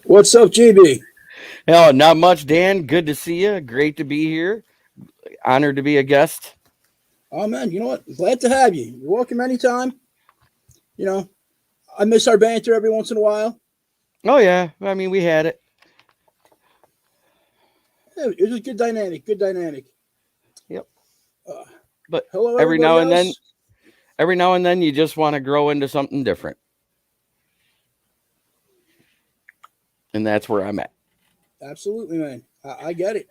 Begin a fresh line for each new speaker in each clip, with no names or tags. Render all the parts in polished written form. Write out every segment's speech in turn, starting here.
What's up, GB?
Hell, not much, Dan. Good to see you. Great to be here. Honored to be a guest.
Oh man, you know what? Glad to have you. You're welcome anytime. You know, I miss our banter every once in a while.
Oh yeah, I mean we had it.
Yeah, it was a good dynamic. Good dynamic.
Yep.
Uh,
But
hello,
every
everybody
now and then,
else.
you just want to grow into something different, and that's where I'm at.
Absolutely, man. I get it.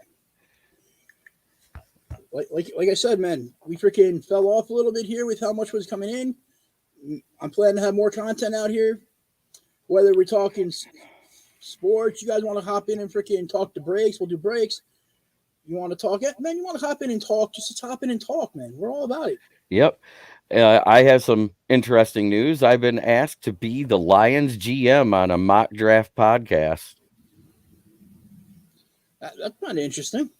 Like I said, man, we freaking fell off a little bit here with how much was coming in. I'm planning to have more content out here. Whether we're talking sports, you guys want to hop in and freaking talk the breaks, we'll do breaks. You want to talk it, man? You want to hop in and talk? Just hop in and talk, man. We're all about it.
Yep. I have some interesting news. I've been asked to be the Lions GM on a mock draft podcast.
That's kind of interesting.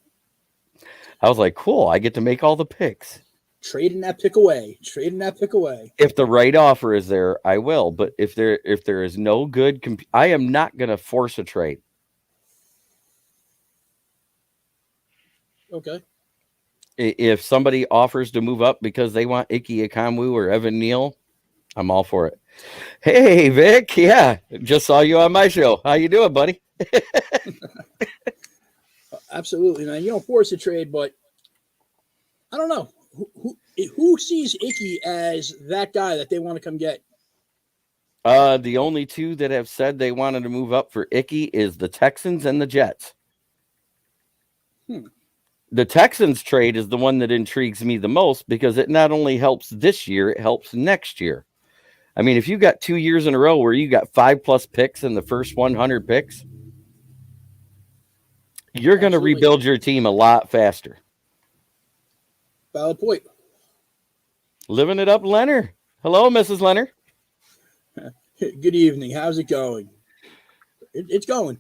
I was like, cool. I get to make all the picks.
Trading that pick away. Trading that pick away.
If the right offer is there, I will. But if there is no good, I am not going to force a trade.
Okay.
If somebody offers to move up because they want Ike Ekonwu or Evan Neal, I'm all for it. Hey, Vic. Yeah, just saw you on my show. How you doing, buddy?
Absolutely, man. You don't force a trade, but I don't know. Who sees Icky as that guy that they want to come get?
The only two that have said they wanted to move up for Icky is the Texans and the Jets. The Texans trade is the one that intrigues me the most because it not only helps this year, it helps next year. I mean, if you got 2 years in a row where you got 5+ picks in the first 100 picks, you're going to rebuild your team a lot faster.
Valid point.
Living it up, Leonard. Hello, Mrs. Leonard.
Good evening. How's it going? It's going.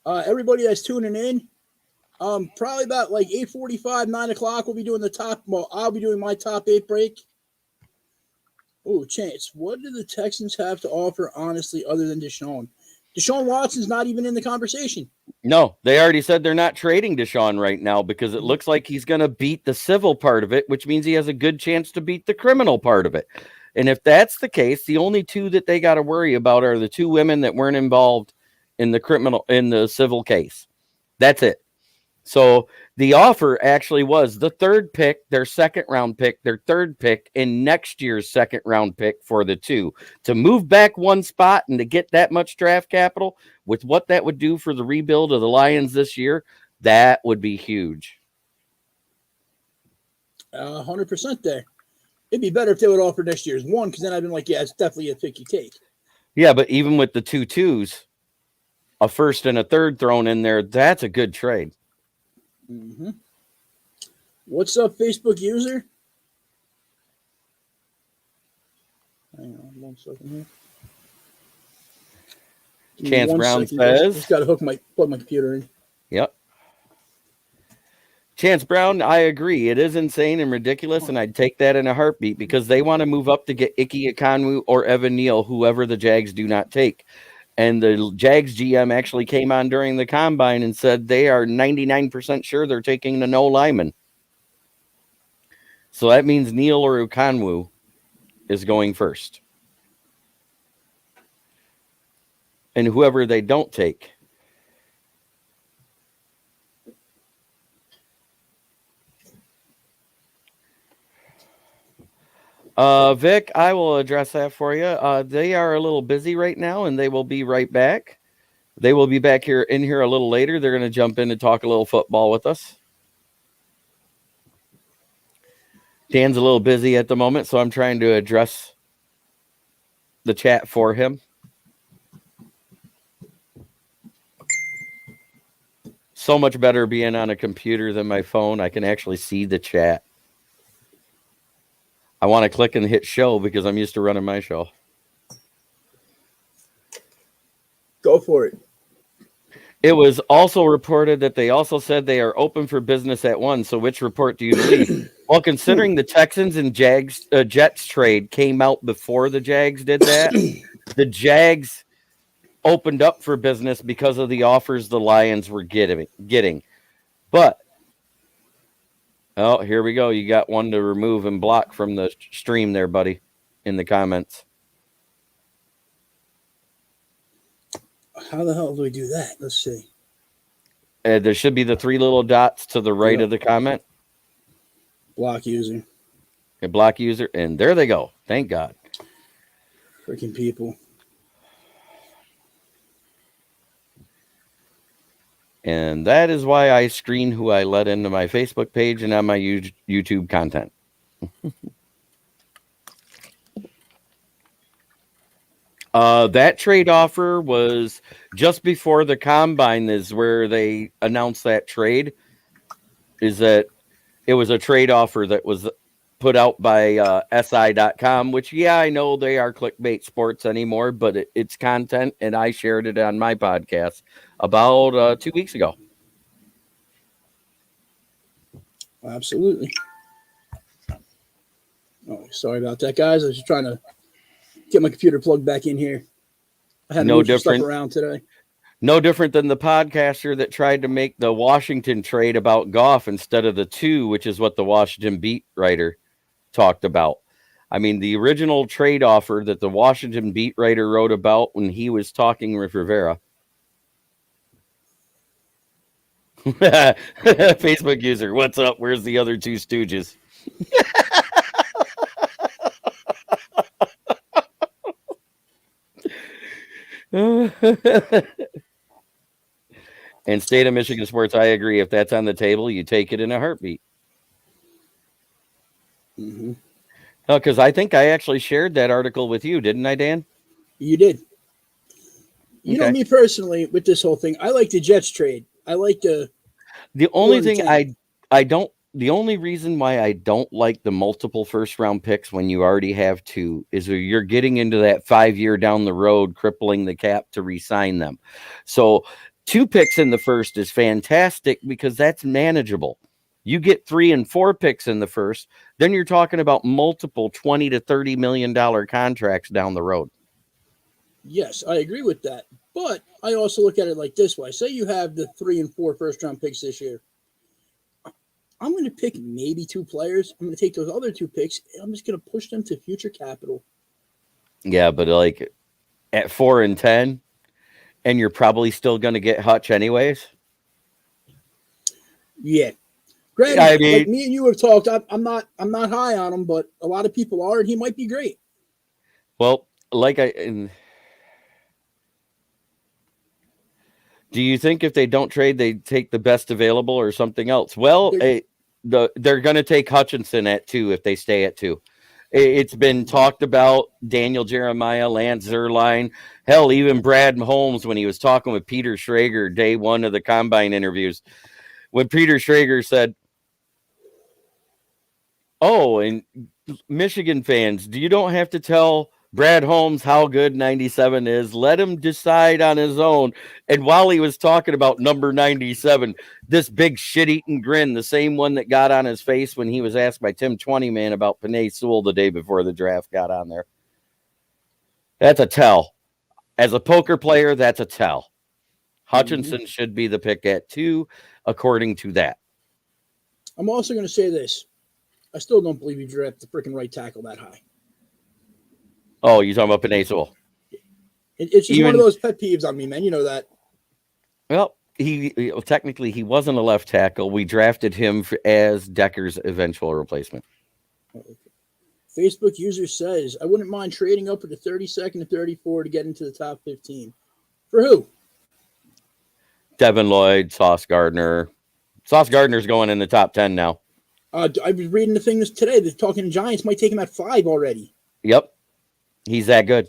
Everybody that's tuning in, probably about like 8:45, 9 o'clock, we'll be doing the top. Well, I'll be doing my top 8 break. Oh, Chance, what do the Texans have to offer, honestly, other than Deshaun? Deshaun Watson's not even in the conversation.
No, they already said they're not trading Deshaun right now because it looks like he's going to beat the civil part of it, which means he has a good chance to beat the criminal part of it. And if that's the case, the only two that they got to worry about are the 2 women that weren't involved in the civil case. That's it. So the offer actually was the 3rd pick, their 2nd round pick, their 3rd pick, and next year's 2nd round pick for the 2 to move back 1 spot and to get that much draft capital with what that would do for the rebuild of the Lions this year. That would be huge.
100% there. It'd be better if they would offer next year's 1, because then I'd been like, yeah, it's definitely a pick you take.
Yeah, but even with the 2 2s, a 1st and a 3rd thrown in there, that's a good trade.
Mm-hmm. What's up, Facebook user? Hang on 1 second here.
Chance Brown says,
just got to plug my computer in.
Yep. Chance Brown, I agree. It is insane and ridiculous, and I'd take that in a heartbeat because they want to move up to get Ike Ekonwu or Evan Neal, whoever the Jags do not take. And the Jags GM actually came on during the combine and said they are 99% sure they're taking the no lineman. So that means Neal or Ekonwu is going first. And whoever they don't take. Vic, I will address that for you. They are a little busy right now, and they will be right back. They will be back here a little later. They're going to jump in and talk a little football with us. Dan's a little busy at the moment, so I'm trying to address the chat for him. So much better being on a computer than my phone. I can actually see the chat. I want to click and hit show because I'm used to running my show.
Go for it.
It was also reported that they also said they are open for business at 1. So which report do you believe? Well, considering the Texans and Jets trade came out before the Jags did that, the Jags opened up for business because of the offers the Lions were getting. But oh, here we go. You got one to remove and block from the stream there, buddy, in the comments.
How the hell do we do that? Let's see.
There should be the 3 little dots to the right of the comment.
Block user.
A block user, and there they go. Thank God.
Freaking people.
And that is why I screen who I let into my Facebook page and on my YouTube content. That trade offer was just before the combine is where they announced that trade. Is that it was a trade offer that was put out by SI.com, which, yeah, I know they are clickbait sports anymore, but it's content, and I shared it on my podcast about 2 weeks ago.
Absolutely. Oh, sorry about that, guys. I was just trying to get my computer plugged back in here. I had to move some stuff around today.
No different than the podcaster that tried to make the Washington trade about Goff instead of the 2, which is what the Washington beat writer talked about. I mean, the original trade offer that the Washington beat writer wrote about when he was talking with Rivera. Facebook user, what's up? Where's the other 2 stooges? And State of Michigan Sports, I agree. If that's on the table, you take it in a heartbeat.
Mm-hmm.
No, because I think I actually shared that article with you, didn't I, Dan?
You did. You know me personally with this whole thing. I like the Jets trade. I like the
only thing I don't. The only reason why I don't like the multiple first round picks when you already have 2 is you're getting into that 5-year down the road, crippling the cap to re-sign them. So 2 picks in the first is fantastic because that's manageable. You get 3 and 4 picks in the first, then you're talking about multiple $20 to $30 million contracts down the road.
Yes, I agree with that. But I also look at it like this way. Say you have the 3 and 4 first round picks this year. I'm going to pick maybe 2 players. I'm going to take those other 2 picks, and I'm just going to push them to future capital.
Yeah, but like at 4 and 10, and you're probably still going to get Hutch anyways.
Yeah. Granted, I mean, like me and you have talked. I'm not high on him, but a lot of people are, and he might be great.
Well, do you think if they don't trade, they take the best available or something else? Well, they're going to take Hutchinson at 2 if they stay at 2. It's been talked about. Daniel Jeremiah, Lance Zierlein, hell, even Brad Holmes when he was talking with Peter Schrager day 1 of the combine interviews. When Peter Schrager said, "Oh, and Michigan fans, you don't have to tell Brad Holmes how good 97 is. Let him decide on his own." And while he was talking about number 97, this big shit-eating grin, the same one that got on his face when he was asked by Tim 20-Man about Penei Sewell the day before the draft got on there. That's a tell. As a poker player, that's a tell. Hutchinson should be the pick at 2, according to that.
I'm also going to say this. I still don't believe you draft the freaking right tackle that high.
Oh, you're talking about Penei Sewell.
It's just one of those pet peeves on me, man. You know that.
Well, technically he wasn't a left tackle. We drafted him as Decker's eventual replacement.
Okay. Facebook user says, I wouldn't mind trading up to the 32nd to 34 to get into the top 15. For who?
Devin Lloyd, Sauce Gardner. Sauce Gardner's going in the top 10 now.
I was reading the thing today. They're talking Giants might take him at 5 already.
Yep. He's that good.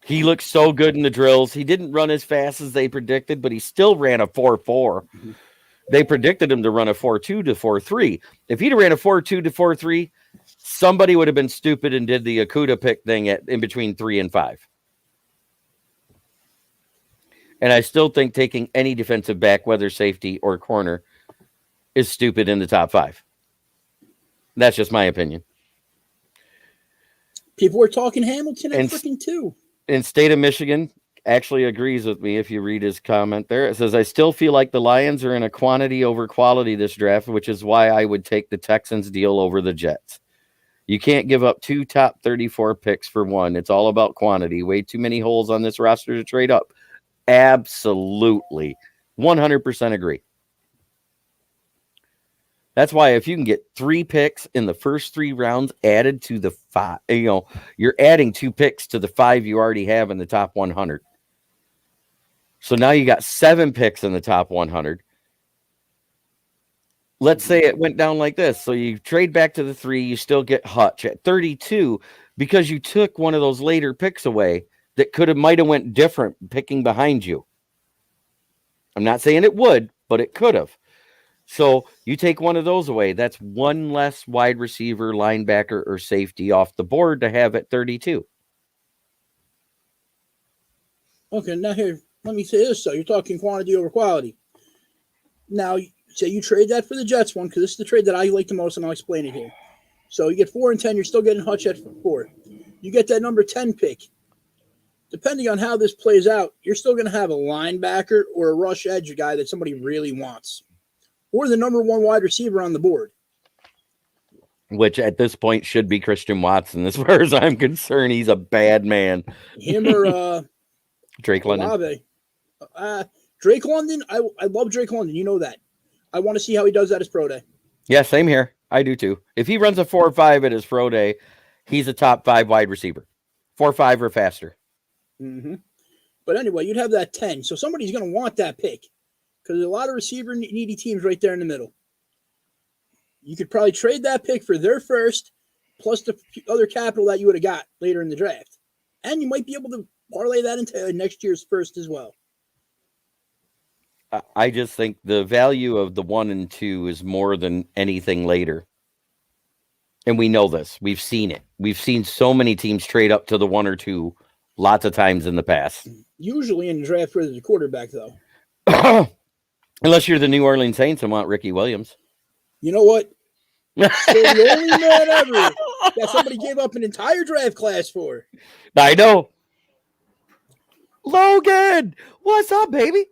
He looks so good in the drills. He didn't run as fast as they predicted, but he still ran a 4.4. Mm-hmm. They predicted him to run a 4.2 to 4.3. If he'd ran a 4.2 to 4.3, somebody would have been stupid and did the Akuda pick thing in between 3 and 5. And I still think taking any defensive back, whether safety or corner, is stupid in the top 5. That's just my opinion.
People were talking Hamilton at
And
freaking 2.
in state of Michigan actually agrees with me if you read his comment there. It says, I still feel like the Lions are in a quantity over quality this draft, which is why I would take the Texans deal over the Jets. You can't give up 2 top 34 picks for one. It's all about quantity. Way too many holes on this roster to trade up. Absolutely. 100% agree. That's why if you can get 3 picks in the first 3 rounds added to the 5, you're adding 2 picks to the 5 you already have in the top 100. So now you got 7 picks in the top 100. Let's say it went down like this. So you trade back to the 3, you still get Hutch at 32 because you took one of those later picks away that might have went different picking behind you. I'm not saying it would, but it could have. So you take one of those away. That's one less wide receiver, linebacker, or safety off the board to have at 32.
Okay, now here, let me say this. So you're talking quantity over quality. Now, say you trade that for the Jets one, because this is the trade that I like the most, and I'll explain it here. So you get 4 and 10. You're still getting Hutch at 4. You get that number 10 pick. Depending on how this plays out, you're still going to have a linebacker or a rush edge guy that somebody really wants, or the number 1 wide receiver on the board.
Which at this point should be Christian Watson. As far as I'm concerned, he's a bad man.
Him or
Drake London.
Drake London, I love Drake London. You know that. I want to see how he does at his pro day.
Yeah, same here. I do too. If he runs a 4.5 at his pro day, he's a top 5 wide receiver. 4.5 or faster.
Mm-hmm. But anyway, you'd have that 10. So somebody's going to want that pick because there's a lot of receiver needy teams right there in the middle. You could probably trade that pick for their first plus the other capital that you would have got later in the draft. And you might be able to parlay that into next year's first as well.
I just think the value of the 1 and 2 is more than anything later. And we know this. We've seen it. We've seen so many teams trade up to the 1 or 2 lots of times in the past.
Usually in the draft where there's a quarterback, though.
Unless you're the New Orleans Saints and want Ricky Williams.
You know what? So the only man ever that somebody gave up an entire draft class for.
I know. Logan, what's up, baby?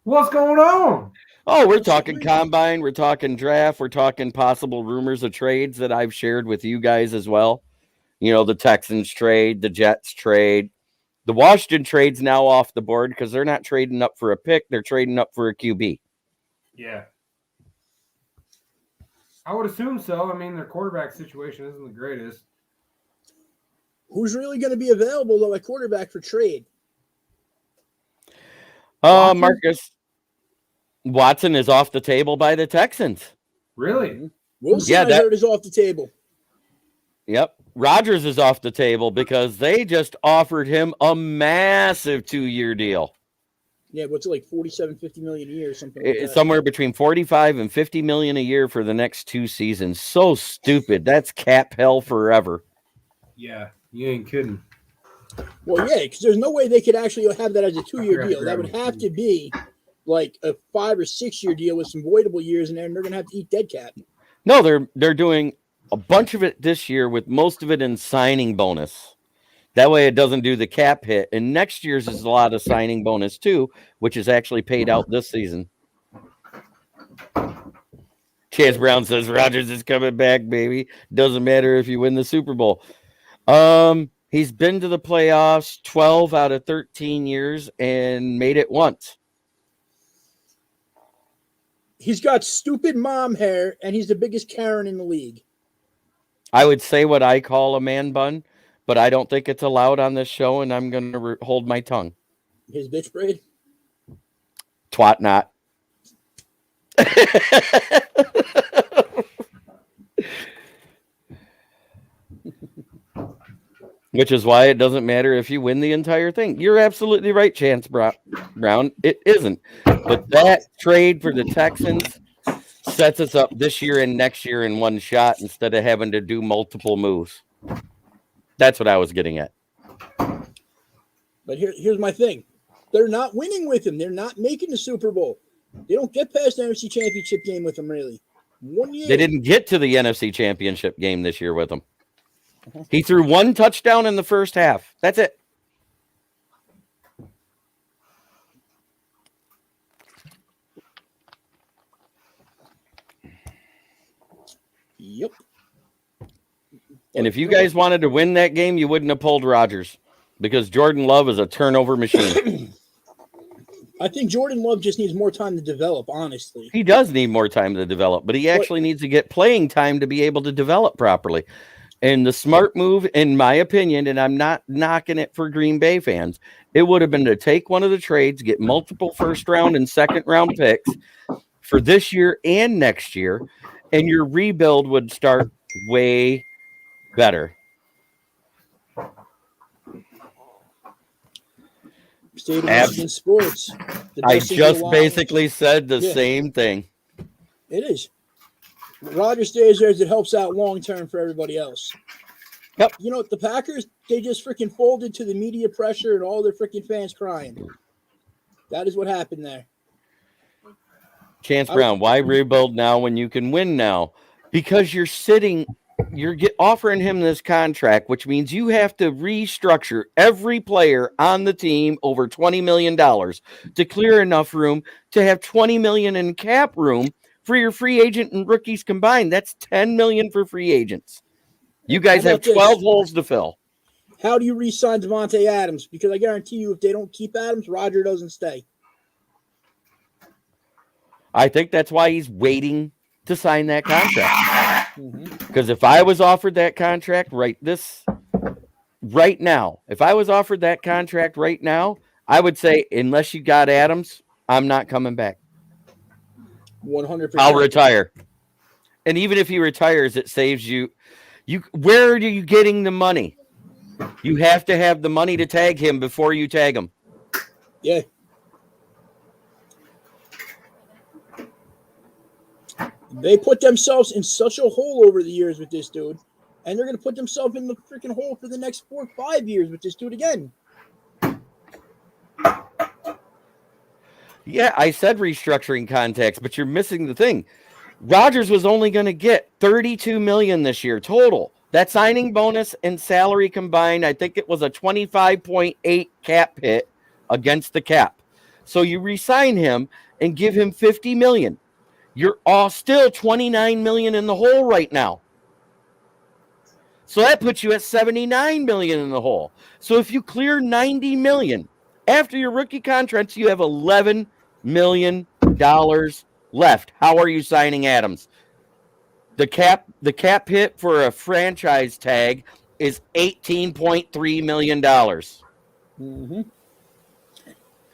What's going on?
Oh, we're talking combine. We're talking draft. We're talking possible rumors of trades that I've shared with you guys as well. You know, the Texans trade, the Jets trade. The Washington trade's now off the board because they're not trading up for a pick. They're trading up for a QB.
Yeah. I would assume so. I mean, their quarterback situation isn't the greatest.
Who's really going to be available, though, at quarterback for trade?
Marcus Watson is off the table by the Texans.
Really?
Wilson, I heard, is off the table.
Yep. Rodgers is off the table because they just offered him a massive 2-year deal.
Yeah, what's it like, $47-50 million a year or something like that?
Somewhere between $45 and $50 million a year for the next 2 seasons. So stupid. That's cap hell forever.
Yeah, you ain't kidding.
Well, yeah, because there's no way they could actually have that as a 2-year deal. That would have to be like a 5 or 6 year deal with some voidable years in there, and they're going to have to eat dead cap.
No, they're doing a bunch of it this year with most of it in signing bonus. That way it doesn't do the cap hit. And next year's is a lot of signing bonus too, which is actually paid out this season. Chance Brown says Rodgers is coming back, baby. Doesn't matter if you win the Super Bowl. He's been to the playoffs 12 out of 13 years and made it once.
He's got stupid mom hair, and he's the biggest Karen in the league.
I would say what I call a man bun, but I don't think it's allowed on this show, and I'm going to hold my tongue.
His bitch braid?
Twat not. Which is why it doesn't matter if you win the entire thing. You're absolutely right, Chance Brown. It isn't. But that trade for the Texans sets us up this year and next year in one shot instead of having to do multiple moves. That's what I was getting at.
But here's my thing. They're not winning with him. They're not making the Super Bowl. They don't get past the NFC Championship game with him, really. 1 year.
They didn't get to the NFC Championship game this year with him. He threw 1 touchdown in the first half. That's it.
Yep.
And if you guys wanted to win that game, you wouldn't have pulled Rodgers because Jordan Love is a turnover machine.
I think Jordan Love just needs more time to develop, honestly.
He does need more time to develop, but he actually needs to get playing time to be able to develop properly. And the smart move, in my opinion, and I'm not knocking it for Green Bay fans, it would have been to take one of the trades, get multiple first-round and second-round picks for this year and next year, and your rebuild would start way better.
State of Michigan sports.
I just basically said the same thing.
It is. Rodgers stays there as it helps out long term for everybody else.
Yep.
You know, the Packers, they just freaking folded to the media pressure and all their freaking fans crying. That is what happened there.
Chance Brown, why rebuild now when you can win now? Because you're offering him this contract, which means you have to restructure every player on the team over $20 million to clear enough room to have $20 million in cap room for your free agent and rookies combined. That's $10 million for free agents. You guys have 12 holes to fill.
How do you re-sign Devontae Adams? Because I guarantee you, if they don't keep Adams, Roger doesn't stay.
I think that's why he's waiting to sign that contract. Because if I was offered that contract right now, I would say, unless you got Adams, I'm not coming back.
100%.
I'll retire. And even if he retires, it saves you. Where are you getting the money? You have to have the money to tag him before you tag him.
Yeah. They put themselves in such a hole over the years with this dude, and they're going to put themselves in the freaking hole for the next 4 or 5 years with this dude again.
Yeah, I said restructuring context, but you're missing the thing. Rodgers was only going to get $32 million this year total. That signing bonus and salary combined, I think it was a 25.8 cap hit against the cap. So you re-sign him and give him $50 million. You're all still $29 million in the hole right now. So that puts you at $79 million in the hole. So if you clear $90 million after your rookie contracts, you have $11 million left. How are you signing Adams? The cap hit for a franchise tag is $18.3 million.
Mm-hmm.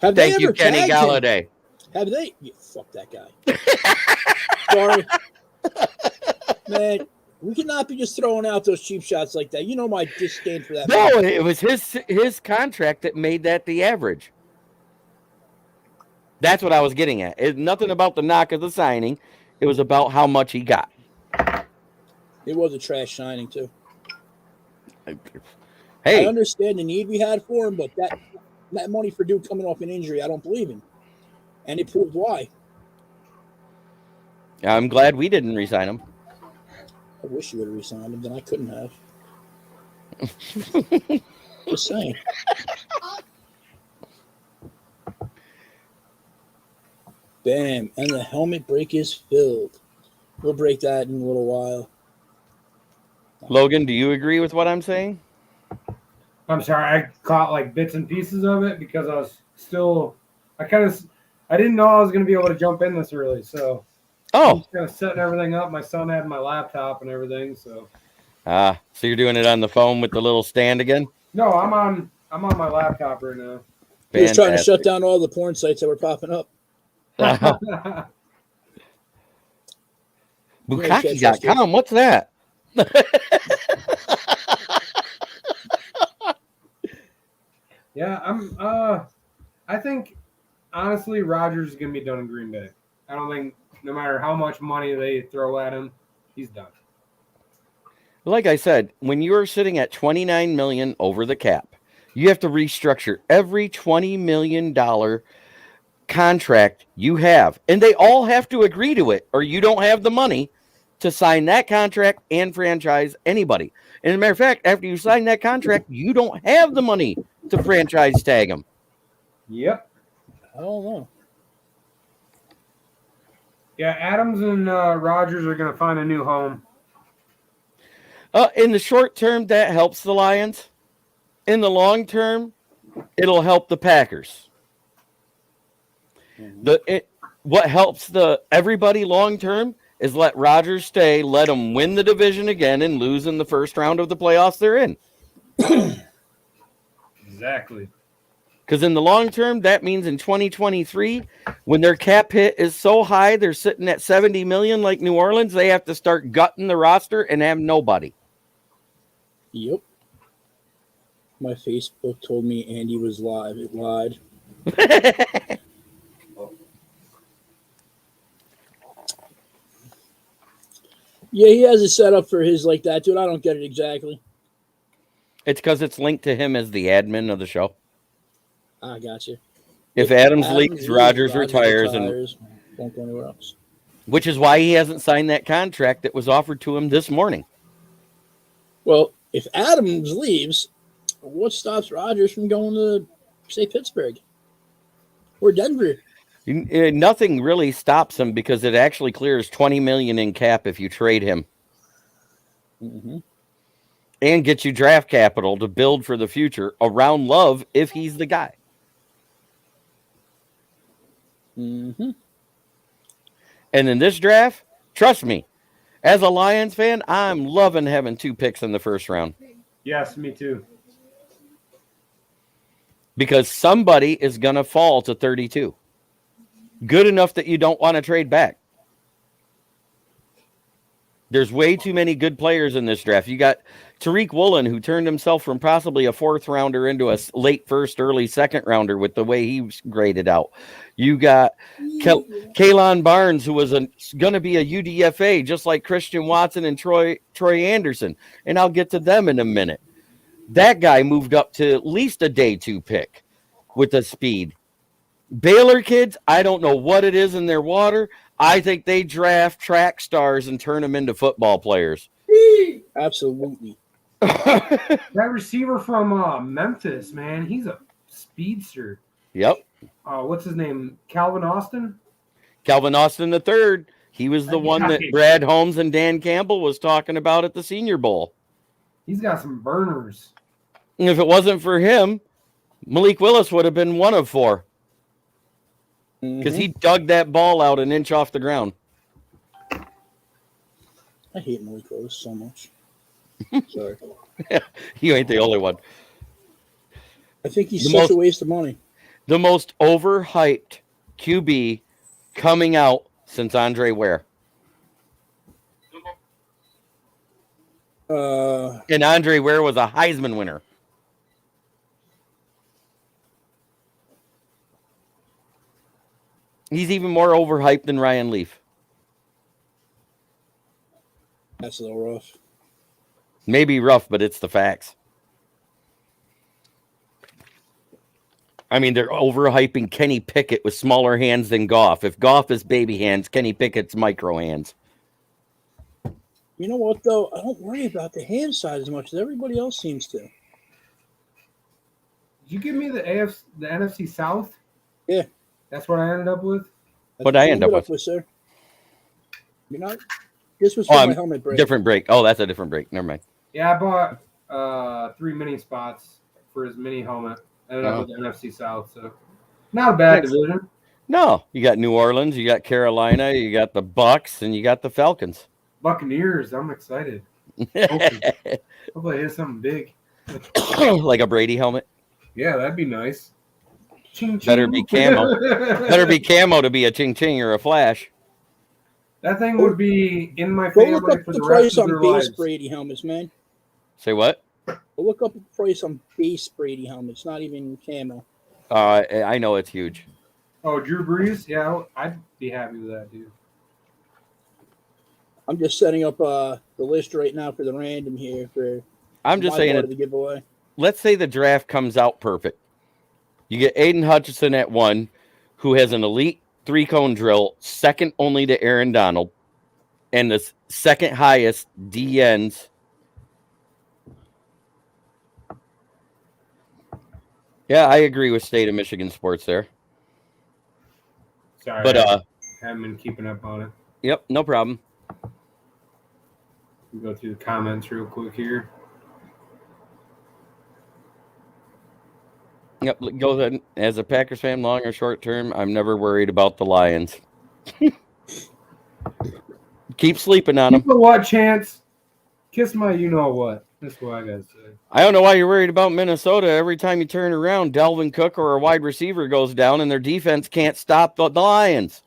Thank you, Kenny Galladay.
Have they? Yeah, fuck that guy. Sorry. Man, we cannot be just throwing out those cheap shots like that. You know my disdain for that.
No, it was his contract that made that the average. That's what I was getting at. It's nothing about the knock of the signing. It was about how much he got.
It was a trash signing, too.
Hey.
I understand the need we had for him, but that money for dude coming off an injury, I don't believe in. And it proved why.
I'm glad we didn't re-sign him.
I wish you would have re-signed him, then I couldn't have. Just saying. Bam. And the helmet break is filled. We'll break that in a little while.
Logan, do you agree with what I'm saying?
I'm sorry, I caught like bits and pieces of it because I was still, I didn't know I was going to be able to jump in this early. So I was kind of setting everything up. My son had my laptop and everything. So
so you're doing it on the phone with the little stand again?
No, I'm on my laptop right now.
He was trying to shut down all the porn sites that were popping up.
Bukkake.com, what's that?
Yeah, I think honestly Rodgers is gonna be done in Green Bay. I don't think no matter how much money they throw at him, he's done.
Like I said, when you're sitting at $29 million over the cap, you have to restructure every $20 million contract you have, and they all have to agree to it, or you don't have the money to sign that contract and franchise anybody. And as a matter of fact, after you sign that contract, you don't have the money to franchise tag him.
Yep.
I don't know.
Yeah, Adams and Rogers are going to find a new home.
In the short term, that helps the Lions. In the long term, it'll help the Packers. What helps everybody long term is let Rodgers stay, let him win the division again, and lose in the first round of the playoffs they're in.
Exactly.
Because in the long term, that means in 2023, when their cap hit is so high, they're sitting at $70 million like New Orleans, they have to start gutting the roster and have nobody.
Yep. My Facebook told me Andy was live. It lied. Yeah, he has it set up for his like that, dude. I don't get it exactly.
It's because it's linked to him as the admin of the show.
I got you.
If Adams leaves, Rodgers retires, and
won't go anywhere else.
Which is why he hasn't signed that contract that was offered to him this morning.
Well, if Adams leaves, what stops Rodgers from going to, say, Pittsburgh or Denver?
Nothing really stops him because it actually clears $20 million in cap if you trade him, and gets you draft capital to build for the future around Love if he's the guy. And in this draft, trust me, as a Lions fan, I'm loving having 2 picks in the first round.
Yes, me too.
Because somebody is going to fall to 32. Good enough that you don't want to trade back. There's way too many good players in this draft. You got Tariq Woolen, who turned himself from possibly a 4th rounder into a late 1st, early 2nd rounder with the way he was graded out. You got Kalon Barnes, who was going to be a UDFA, just like Christian Watson and Troy Anderson. And I'll get to them in a minute. That guy moved up to at least a day 2 pick with the speed. Baylor kids, I don't know what it is in their water. I think they draft track stars and turn them into football players.
Absolutely.
That receiver from Memphis, man, he's a speedster.
Yep.
What's his name? Calvin Austin?
Calvin Austin III. He was the one that Brad Holmes and Dan Campbell was talking about at the Senior Bowl.
He's got some burners.
And if it wasn't for him, Malik Willis would have been one of 4. Because he dug that ball out an inch off the ground.
I hate Malik Willis so much. Sorry.
You ain't the only one.
I think he's such a waste of money.
The most overhyped QB coming out since Andre Ware. And Andre Ware was a Heisman winner. He's even more overhyped than Ryan Leaf.
That's a little rough.
Maybe rough, but it's the facts. I mean, they're overhyping Kenny Pickett with smaller hands than Goff. If Goff is baby hands, Kenny Pickett's micro hands.
You know what, though? I don't worry about the hand size as much as everybody else seems to.
Did you give me the NFC South?
Yeah.
That's what I ended up with?
What I end up with,
sir. You know, this was for my helmet break.
Different break. Oh, that's a different break. Never mind.
Yeah, I bought 3 mini spots for his mini helmet. Ended up with the NFC South, so not a bad division. No, you got New Orleans, you got Carolina, you got the Bucks, and you got the Falcons. Buccaneers, I'm excited. Hopefully it's something big.
Like a Brady helmet?
Yeah, that'd be nice. Ching, ching.
Better be camo. Better be camo to be a ching ching or a flash.
That thing would be in my family
look up
for
the
the rest
price
of
on
their
base
lives.
Brady helmets, man.
Say what?
Look up the price on base Brady helmets, not even camo.
I know it's huge.
Oh, Drew Brees? Yeah, I'd be happy with that, dude.
I'm just setting up the list right now for the random here.
I'm just saying
the giveaway.
Let's say the draft comes out perfect. You get Aiden Hutchinson at 1, who has an elite 3-cone drill, second only to Aaron Donald, and the second highest DNs. Yeah, I agree with State of Michigan Sports there.
Sorry,
But
I haven't been keeping up on it.
Yep, no problem.
We'll go through the comments real quick here.
Yep, go ahead. As a Packers fan, long or short term, I'm never worried about the Lions. Keep sleeping on them.
You know what, Chance? Kiss my you-know-what. That's what I got to say.
I don't know why you're worried about Minnesota. Every time you turn around, Dalvin Cook or a wide receiver goes down, and their defense can't stop the Lions.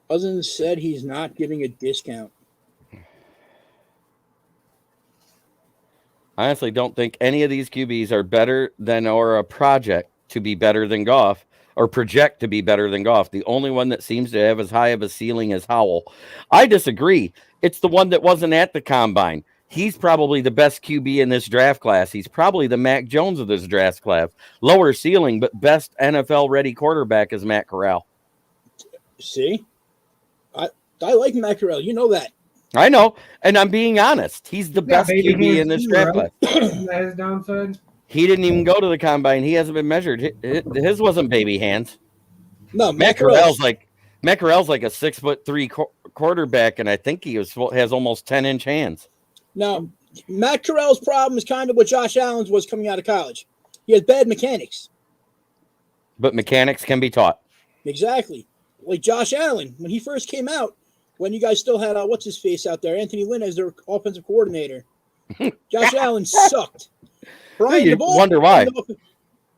Cousins said he's not giving a discount.
I honestly don't think any of these QBs are better than or a project to be better than Goff or project to be better than Goff. The only one that seems to have as high of a ceiling as Howell. I disagree. It's the one that wasn't at the combine. He's probably the best QB in this draft class. He's probably the Mac Jones of this draft class. Lower ceiling, but best NFL-ready quarterback is Matt Corral.
See? I like Matt Corral. You know that.
I know, and I'm being honest. He's the best QB in this draft class.
His downside.
He didn't even go to the combine. He hasn't been measured. His wasn't baby hands.
No,
Matt Corral's like a 6'3" quarterback, and I think he has almost 10-inch hands.
Now, Matt Corral's problem is kind of what Josh Allen's was coming out of college. He has bad mechanics.
But mechanics can be taught.
Exactly. Like Josh Allen, when he first came out, when you guys still had, what's his face out there, Anthony Lynn as their offensive coordinator. Josh Allen sucked.
You wonder why.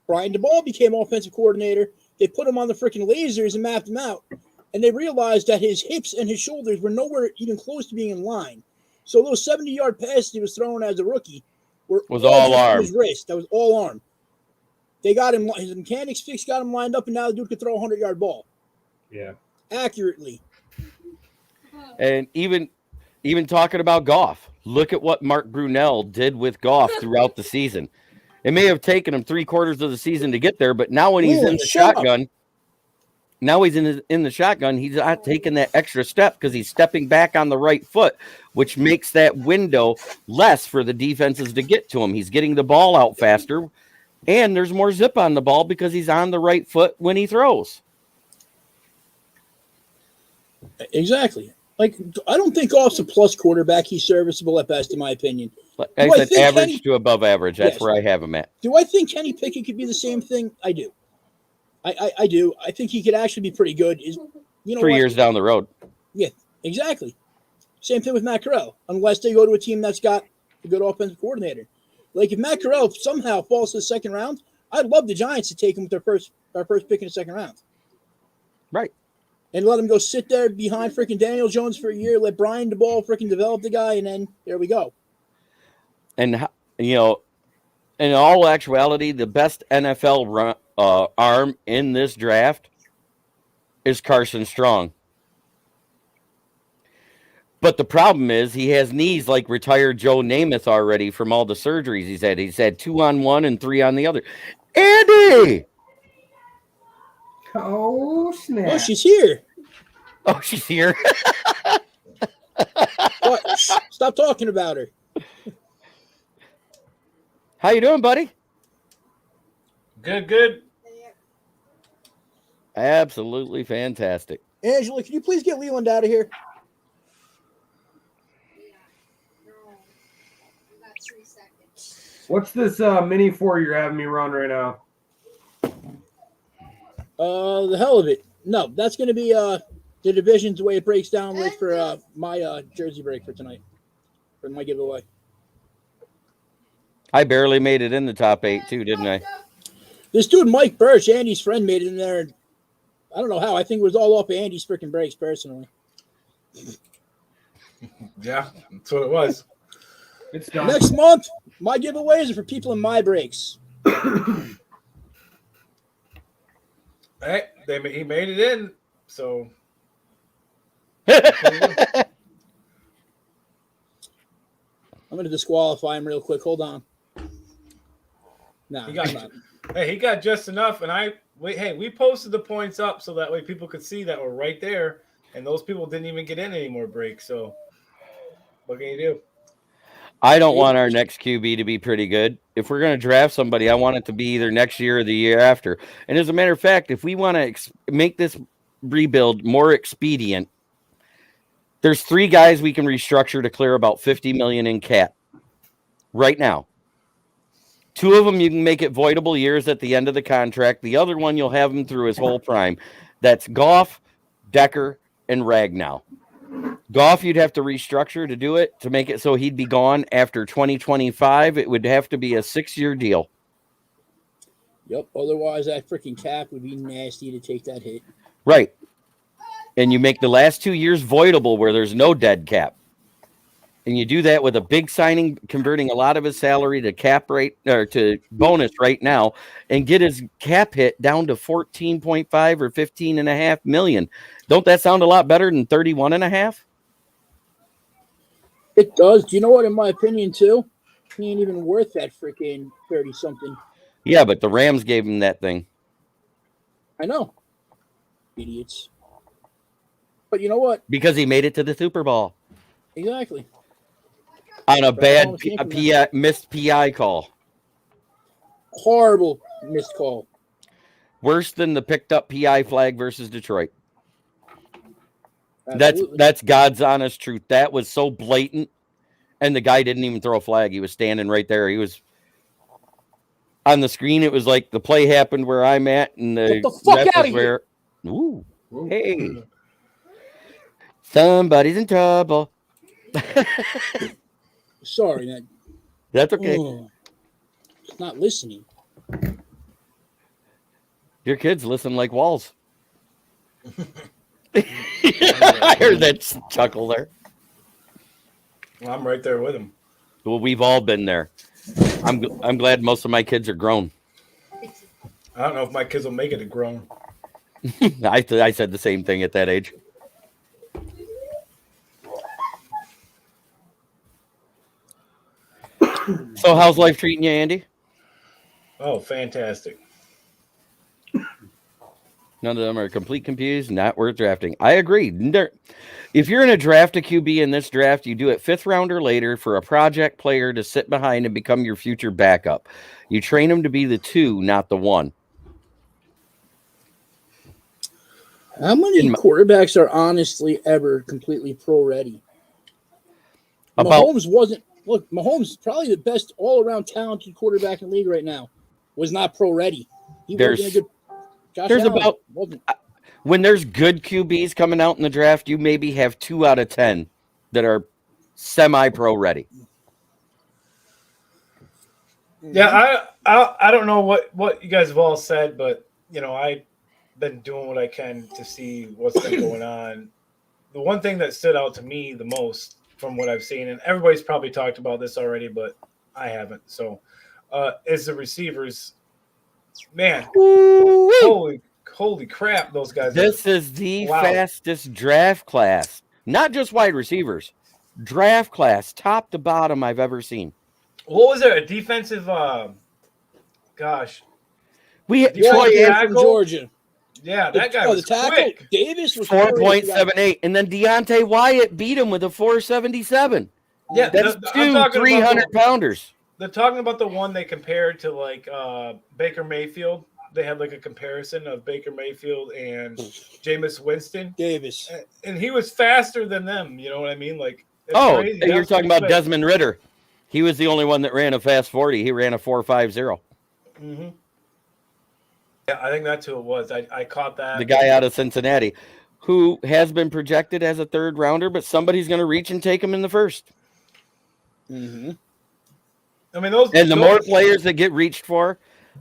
Brian DeBall became offensive coordinator. They put him on the freaking lasers and mapped him out. And they realized that his hips and his shoulders were nowhere even close to being in line. So those 70-yard passes he was throwing as a rookie was all arm. His wrist. That was all arm. They got him, his mechanics fixed, got him lined up, and now the dude could throw a 100-yard ball.
Yeah.
Accurately.
And even talking about Goff, look at what Mark Brunell did with Goff throughout the season. It may have taken him 3/4 of the season to get there, but now when he's in the shotgun, he's not taking that extra step because he's stepping back on the right foot, which makes that window less for the defenses to get to him. He's getting the ball out faster, and there's more zip on the ball because he's on the right foot when he throws.
Exactly. Like, I don't think Goff's a plus quarterback. He's serviceable at best, in my opinion.
I said average to above average. That's where I have him at.
Do I think Kenny Pickett could be the same thing? I do. I do. I think he could actually be pretty good.
3 years down the road.
Yeah, exactly. Same thing with Matt Corral, unless they go to a team that's got a good offensive coordinator. Like, if Matt Corral somehow falls to the second round, I'd love the Giants to take him with our first pick in the second round.
Right.
And let him go sit there behind freaking Daniel Jones for a year, let Brian DeBall freaking develop the guy, and then there we go.
And, in all actuality, the best NFL arm in this draft is Carson Strong. But the problem is he has knees like retired Joe Namath already from all the surgeries he's had. He's had 2 on one and 3 on the other. Andy!
Oh, snap.
Oh, she's here.
Oh, she's here.
What? Stop talking about her.
How you doing, buddy?
Good.
Absolutely fantastic.
Angela, can you please get Leland out of here?
What's this mini 4 you're having me run right now?
The hell of it. No, that's going to be the divisions the way it breaks down with for my jersey break for tonight, for my giveaway.
I barely made it in the top 8 too, didn't I?
This dude Mike Birch, Andy's friend, made it in there. I don't know how. I think it was all off of Andy's freaking breaks personally.
Yeah, that's what it was.
It's done.
Next month, my giveaways are for people in my breaks.
Hey, he made it in, so.
I'm going to disqualify him real quick. Hold on. No,
he got just enough, and we posted the points up so that way people could see that we're right there. and those people didn't even get in any more breaks. So what can you do?
I don't want our next QB to be pretty good. If we're going to draft somebody, I want it to be either next year or the year after. And as a matter of fact, if we want to make this rebuild more expedient, there's 3 guys we can restructure to clear about $50 million in cap right now. 2 of them you can make it voidable years at the end of the contract. The other one you'll have him through his whole prime. That's Goff, Decker, and Ragnow. Goff, you'd have to restructure to do it, to make it so he'd be gone after 2025. It would have to be a 6-year deal.
Yep. Otherwise, that freaking cap would be nasty to take that hit.
Right. And you make the last 2 years voidable where there's no dead cap. And you do that with a big signing, converting a lot of his salary to cap rate or to bonus right now, and get his cap hit down to 14.5 or 15.5 million. Don't that sound a lot better than 31.5?
It does. Do you know what? In my opinion, too, he ain't even worth that freaking 30-something.
Yeah, but the Rams gave him that thing.
I know. Idiots. But you know what?
Because he made it to the Super Bowl.
Exactly.
On a bad missed PI call.
Horrible missed call.
Worse than the picked up PI flag versus Detroit.
Absolutely.
That's God's honest truth. That was so blatant, and the guy didn't even throw a flag. He was standing right there. He was on the screen. It was like the play happened where I'm at, and
Get the fuck out of here.
Ooh, hey, somebody's in trouble.
Sorry, man.
That's okay.
It's not listening.
Your kids listen like walls. I heard that chuckle there.
Well, I'm right there with him.
Well, we've all been there. I'm glad most of my kids are grown.
I don't know if my kids will make it to grown.
I said the same thing at that age. So how's life treating you, Andy?
Oh, fantastic.
None of them are complete confused, not worth drafting. I agree. If you're in a draft a QB in this draft, you do it 5th round or later for a project player to sit behind and become your future backup. You train him to be the 2, not the 1.
How many quarterbacks are honestly ever completely pro ready? Mahomes wasn't. Look, Mahomes, probably the best all-around talented quarterback in the league right now, was not pro-ready. He wasn't a good.
There's about when there's good QBs coming out in the draft, you maybe have 2 out of 10 that are semi-pro ready.
Yeah, I don't know what you guys have all said, but I've been doing what I can to see what's been going on. The one thing that stood out to me the most from what I've seen, and everybody's probably talked about this already, but I haven't. So, is the receivers, man, holy crap, those guys.
This is the fastest draft class, not just wide receivers, draft class, top to bottom I've ever seen.
What was there? A defensive,
we had Troy
from Georgia.
Yeah, that guy was quick.
Davis was
4.78, and then Deontay Wyatt beat him with a 4.77.
Yeah,
that's 2 300-pounders.
They're talking about the one they compared to like Baker Mayfield. They had like a comparison of Baker Mayfield and Jameis Winston.
Davis,
and he was faster than them. You know what I mean? Like,
crazy. You're talking about Desmond Ridder. He was the only one that ran a fast 40. He ran a 4.50.
Mm-hmm. Yeah, I think that's who it was. I caught that.
The guy out of Cincinnati who has been projected as a 3rd rounder, but somebody's going to reach and take him in the 1st.
Mm-hmm.
I mean,
the more players that get reached for,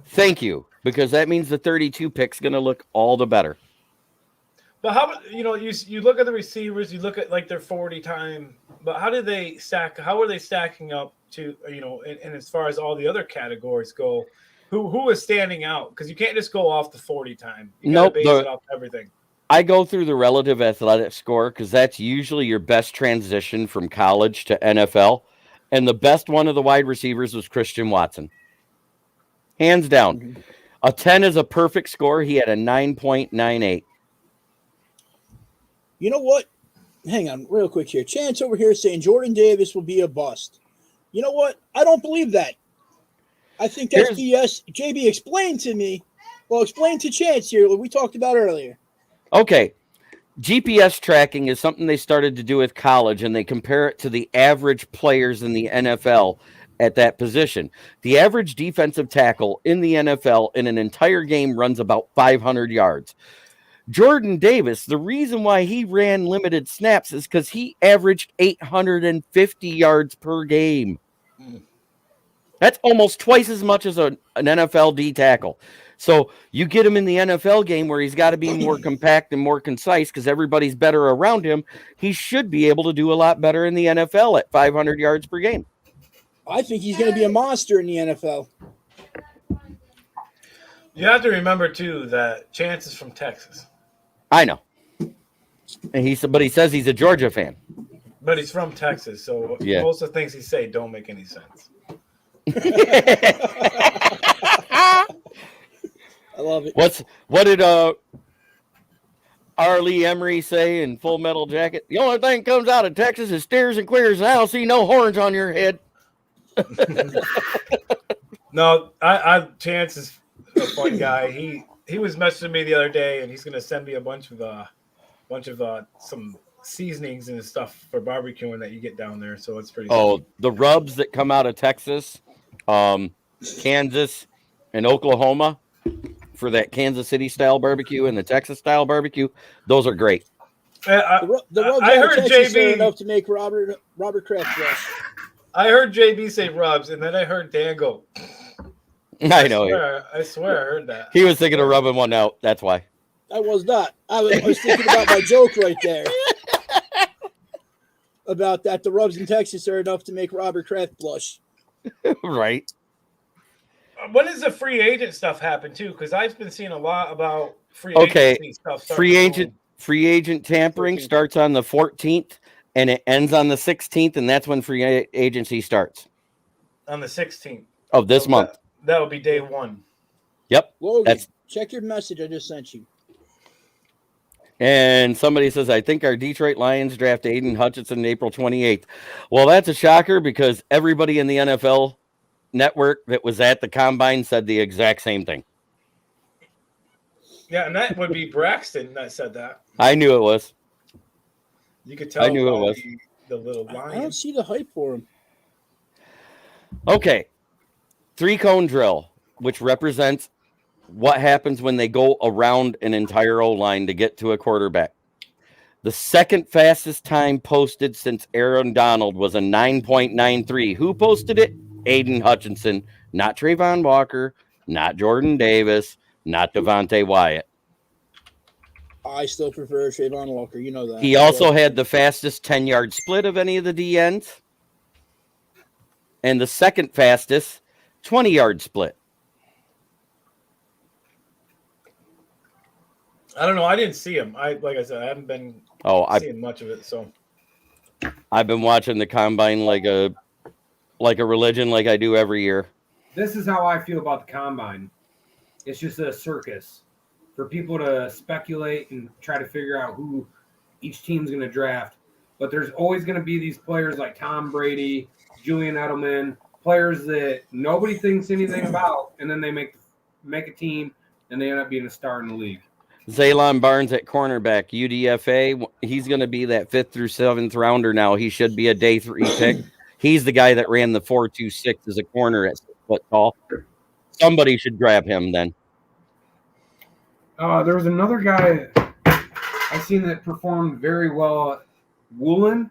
thank you, because that means the 32 pick's going to look all the better.
But how you look at the receivers, you look at like their 40 time, but how do they stack? How are they stacking up to and as far as all the other categories go? Who is standing out? Because you can't just go off the 40 time. You got to base it off everything.
I go through the relative athletic score because that's usually your best transition from college to NFL. And the best one of the wide receivers was Christian Watson. Hands down. Mm-hmm. A 10 is a perfect score. He had a 9.98.
You know what? Hang on real quick here. Chance over here saying Jordan Davis will be a bust. You know what? I don't believe that. I think that's BS. JB, explain to me. Well, explain to Chance here what we talked about earlier.
Okay. GPS tracking is something they started to do with college, and they compare it to the average players in the NFL at that position. The average defensive tackle in the NFL in an entire game runs about 500 yards. Jordan Davis, the reason why he ran limited snaps is because he averaged 850 yards per game. That's almost twice as much as an NFL D tackle. So you get him in the NFL game where he's got to be more compact and more concise because everybody's better around him. He should be able to do a lot better in the NFL at 500 yards per game.
I think he's going to be a monster in the NFL.
You have to remember, too, that Chance is from Texas.
I know. And but he says he's a Georgia fan.
But he's from Texas, so most of the things he say don't make any sense.
I love it.
What did R. Lee Emery say in Full Metal Jacket? The only thing comes out of Texas is steers and queers, and I don't see no horns on your head.
No, Chance is a fun guy. He was messaging me the other day, and he's going to send me a bunch of some seasonings and stuff for barbecuing that you get down there. So it's pretty.
Oh, the rubs that come out of Texas, Kansas, and Oklahoma for that Kansas City style barbecue and the Texas style barbecue, those are great.
The rubs I heard JB enough to make Robert Kraft fresh.
I heard JB say rubs, and then I heard Dan go.
I know.
I swear I heard that.
He was thinking of rubbing one out. That's why.
I was not. I was thinking about my joke right there. About that, the rubs in Texas are enough to make Robert Kraft blush.
Right.
When does the free agent stuff happen too? Because I've been seeing a lot about free
agency
stuff.
Free agent tampering 14th. Starts on the 14th and it ends on the 16th, and that's when free agency starts.
On the 16th
of this month.
That would be day one.
Yep.
Logan, check your message I just sent you.
And somebody says, I think our Detroit Lions draft Aiden Hutchinson April 28th. Well, that's a shocker because everybody in the NFL network that was at the combine said the exact same thing.
Yeah, and that would be Braxton that said that.
I knew it was.
You could tell.
I knew it was.
The little lion.
I don't see the hype for him.
Okay. 3-cone drill, which represents what happens when they go around an entire O-line to get to a quarterback. The second fastest time posted since Aaron Donald was a 9.93. Who posted it? Aiden Hutchinson, not Trayvon Walker, not Jordan Davis, not Devontae Wyatt.
I still prefer Trayvon Walker. You know that.
He also had the fastest 10-yard split of any of the DNs. And the second fastest 20-yard split.
I don't know. I didn't see him. Like I said, I haven't been seeing much of it. So
I've been watching the combine like a religion, like I do every year.
This is how I feel about the combine. It's just a circus for people to speculate and try to figure out who each team's going to draft. But there's always going to be these players like Tom Brady, Julian Edelman, players that nobody thinks anything about, and then they make a team and they end up being a star in the league.
Zaylon Barnes at cornerback, UDFA. He's going to be that 5th through 7th rounder now. He should be a day 3 pick. He's the guy that ran the 4.26 as a corner at 6 foot tall. Somebody should grab him then.
There was another guy I seen that performed very well. Woolen.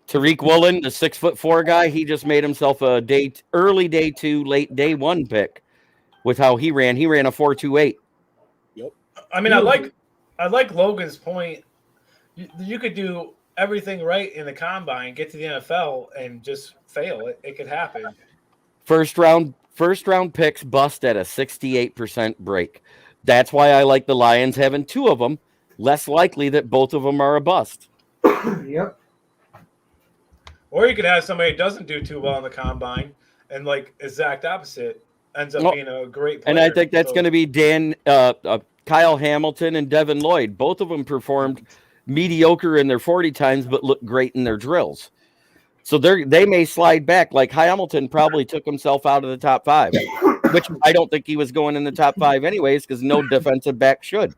Tariq Woolen, the 6'4" guy. He just made himself a early day 2, late day 1 pick with how he ran. He ran a 4.28.
Yep.
I mean, I like Logan's point. You could do everything right in the combine, get to the NFL, and just fail. It could happen.
First round picks bust at a 68% break. That's why I like the Lions having 2 of them. Less likely that both of them are a bust.
Yep.
Or you could have somebody who doesn't do too well in the combine, and like exact opposite ends up being a great player.
And I think that's going to be Kyle Hamilton and Devin Lloyd. Both of them performed mediocre in their 40 times, but look great in their drills. So they may slide back. Like Hamilton probably took himself out of the top 5, which I don't think he was going in the top 5 anyways, because no defensive back should.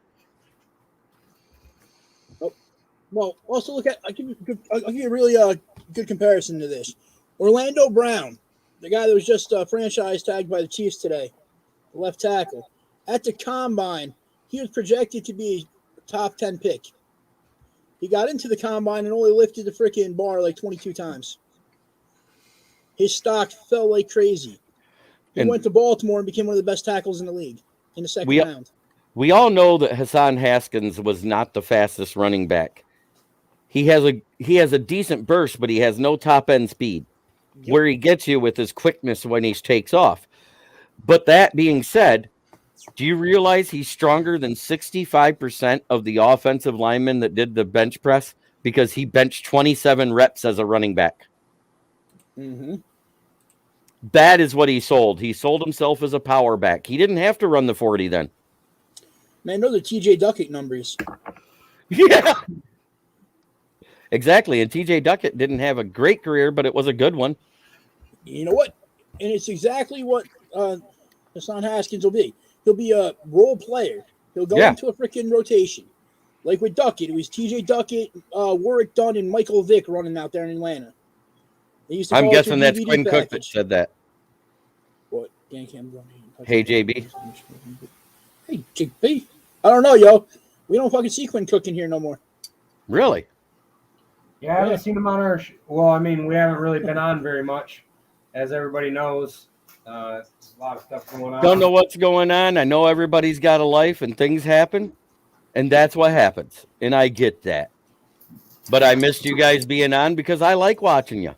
Well, also look at I'll give you a really good comparison to this. Orlando Brown, the guy that was just franchise tagged by the Chiefs today, the left tackle. At the combine, he was projected to be a top 10 pick. He got into the combine and only lifted the freaking bar like 22 times. His stock fell like crazy. He went to Baltimore and became one of the best tackles in the league in the second round.
We all know that Hassan Haskins was not the fastest running back. He has a decent burst, but he has no top end speed. Yep. Where he gets you with his quickness when he takes off. But that being said, do you realize he's stronger than 65% of the offensive linemen that did the bench press because he benched 27 reps as a running back?
Mm-hmm.
That is what he sold. He sold himself as a power back. He didn't have to run the 40 then.
Man, those are TJ Duckett numbers.
Yeah. Exactly. And TJ Duckett didn't have a great career, but it was a good one.
You know what? And it's exactly what Hassan Haskins will be. He'll be a role player. He'll go into a freaking rotation. Like with Duckett, it was TJ Duckett, Warwick Dunn, and Michael Vick running out there in Atlanta.
I'm guessing that's Quinn Cook that said that.
What? Dan Campbell.
Hey, JB.
Hey, JB. I don't know, yo. We don't fucking see Quinn Cook in here no more.
Really?
Yeah, I haven't seen him on our well, I mean, we haven't really been on very much, as everybody knows. A lot of stuff going on.
Don't know what's going on. I know everybody's got a life and things happen, and that's what happens. And I get that. But I missed you guys being on because I like watching you.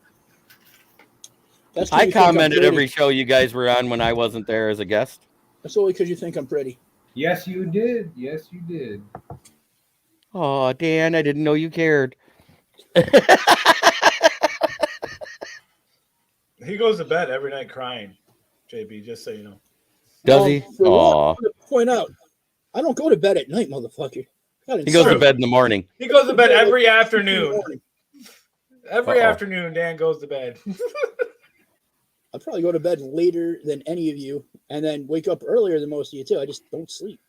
I commented every show you guys were on when I wasn't there as a guest.
That's only because you think I'm pretty.
Yes, you did. Yes, you did.
Oh, Dan, I didn't know you cared.
He goes to bed every night crying, JB, just so you know.
Does he?
Oh. Point out, I don't go to bed at night, motherfucker.
He goes to bed in the morning.
He goes to bed every afternoon. Every afternoon, Dan goes to bed.
I probably go to bed later than any of you and then wake up earlier than most of you, too. I just don't sleep.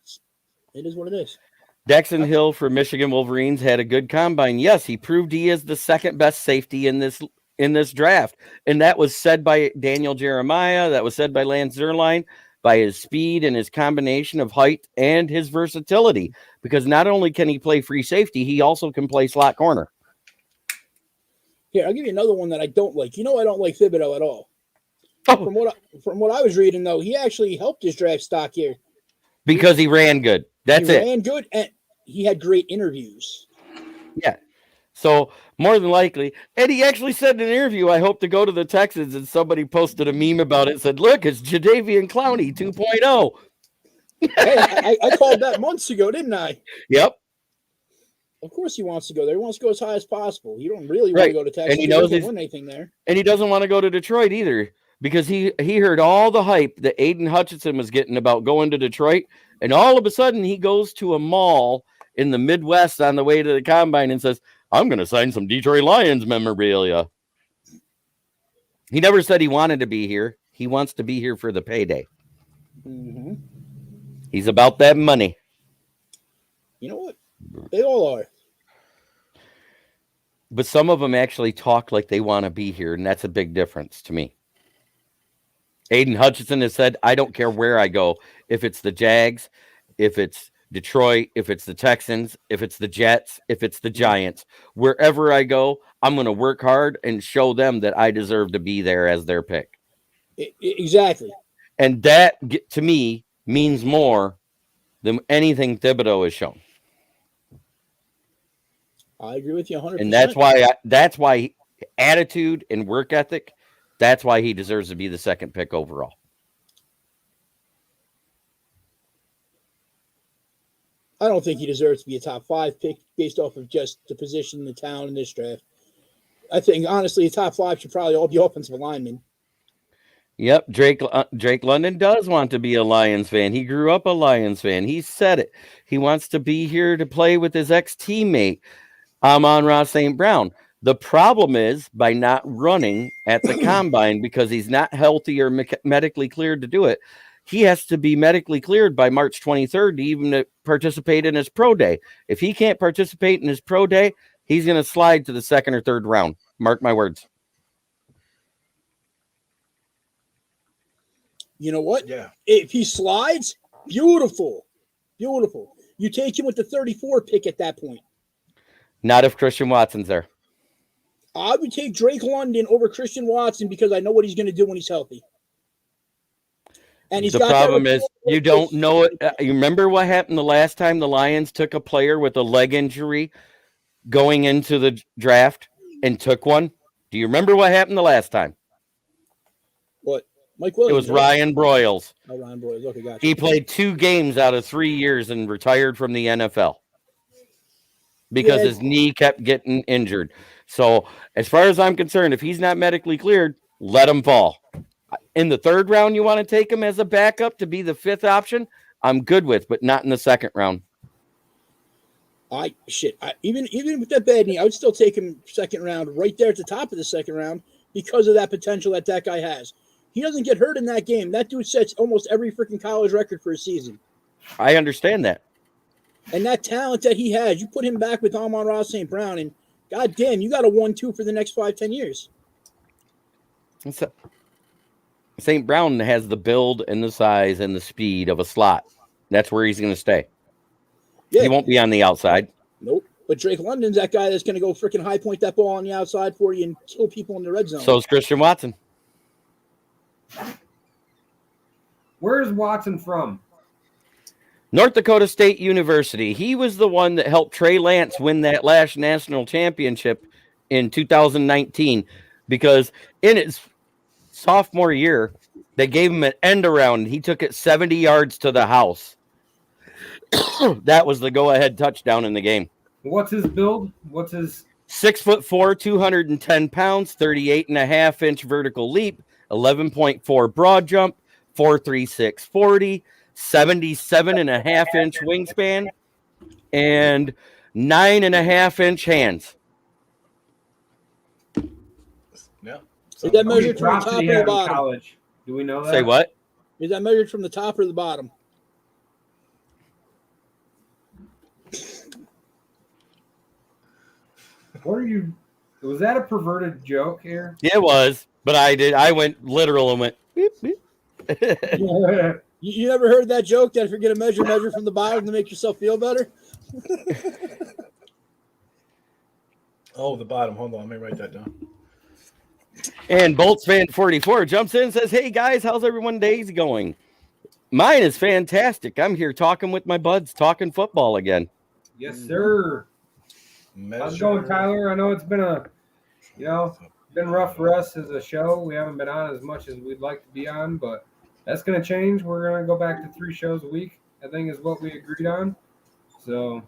It is what it is.
Dexon Hill for Michigan Wolverines had a good combine. Yes, he proved he is the second best safety in this draft. And that was said by Daniel Jeremiah. That was said by Lance Zierlein, by his speed and his combination of height and his versatility. Because not only can he play free safety, he also can play slot corner.
Here, I'll give you another one that I don't like. You know I don't like Thibodeau at all.
Oh.
From what I was reading, though, he actually helped his draft stock here.
Because he ran good. That's it.
He ran good, and he had great interviews.
Yeah. So more than likely, and he actually said in an interview, I hope to go to the Texans, and somebody posted a meme about it and said, look, it's Jadeveon Clowney 2.0.
Hey, I called that months ago, didn't I?
Yep.
Of course he wants to go there. He wants to go as high as possible. You don't really want to go to Texas.
And he knows
he win anything there.
And he doesn't want to go to Detroit either, because he heard all the hype that Aiden Hutchinson was getting about going to Detroit, and all of a sudden he goes to a mall in the Midwest on the way to the combine and says, I'm going to sign some Detroit Lions memorabilia. He never said he wanted to be here. He wants to be here for the payday.
Mm-hmm.
He's about that money.
You know what? They all are.
But some of them actually talk like they want to be here, and that's a big difference to me. Aiden Hutchinson has said, I don't care where I go. If it's the Jags, if it's Detroit, if it's the Texans, if it's the Jets, if it's the Giants, wherever I go, I'm going to work hard and show them that I deserve to be there as their pick.
Exactly.
And that, to me, means more than anything Thibodeau has shown.
I agree with you 100%.
And that's why attitude and work ethic, that's why he deserves to be the second pick overall.
I don't think he deserves to be a top 5 pick based off of just the position in the town in this draft. I think, honestly, a top 5 should probably all be offensive linemen.
Yep, Drake London does want to be a Lions fan. He grew up a Lions fan. He said it. He wants to be here to play with his ex-teammate. Amon-Ra St. Brown. The problem is by not running at the combine because he's not healthy or medically cleared to do it. He has to be medically cleared by March 23rd to even participate in his pro day. If he can't participate in his pro day, he's going to slide to the second or third round. Mark my words.
You know what?
Yeah.
If he slides, beautiful. Beautiful. You take him with the 34 pick at that point.
Not if Christian Watson's there.
I would take Drake London over Christian Watson because I know what he's going to do when he's healthy. And he's
the problem is you don't know it. You remember what happened the last time the Lions took a player with a leg injury going into the draft and took one? Do you remember what happened the last time?
What? Mike Williams.
It was Ryan Broyles.
Oh, Ryan Broyles. Okay, gotcha.
He played 2 games out of 3 years and retired from the NFL because his knee kept getting injured. So as far as I'm concerned, if he's not medically cleared, let him fall. In the 3rd round, you want to take him as a backup to be the 5th option? I'm good with, but not in the 2nd round.
Even with that bad knee, I would still take him 2nd round, right there at the top of the 2nd round, because of that potential that guy has. He doesn't get hurt in that game. That dude sets almost every freaking college record for a season.
I understand that.
And that talent that he has, you put him back with Amon-Ra St. Brown, and goddamn, you got a 1-2 for the next 5-10 years.
St. Brown has the build and the size and the speed of a slot. That's where he's going to stay. Yeah. He won't be on the outside.
Nope. But Drake London's that guy that's going to go freaking high point that ball on the outside for you and kill people in the red zone.
So is Christian Watson.
Where's Watson from?
North Dakota State University. He was the one that helped Trey Lance win that last national championship in 2019 because in his sophomore year, they gave him an end around. He took it 70 yards to the house. That was the go-ahead touchdown in the game.
What's his build? What's his
6'4", 210 pounds, 38.5-inch vertical leap, 11.4 broad jump, 4.36 40, 77.5-inch wingspan, and 9.5-inch hands.
Yeah.
Is that measured from the top or the bottom?
College? Do we know that?
Say what?
Is that measured from the top or the bottom?
What are you? Was that a perverted joke here?
It was, but I went literal and went beep, beep.
You never heard that joke that if you're going to measure from the bottom to make yourself feel better?
Oh, the bottom. Hold on. Let me write that down.
And Bolts Fan 44 jumps in and says, "Hey guys, how's everyone's days going? Mine is fantastic. I'm here talking with my buds, talking football again."
Yes, sir. How's it going, Tyler? I know it's been been rough for us as a show. We haven't been on as much as we'd like to be on, but that's going to change. We're going to go back to 3 shows a week, I think is what we agreed on. So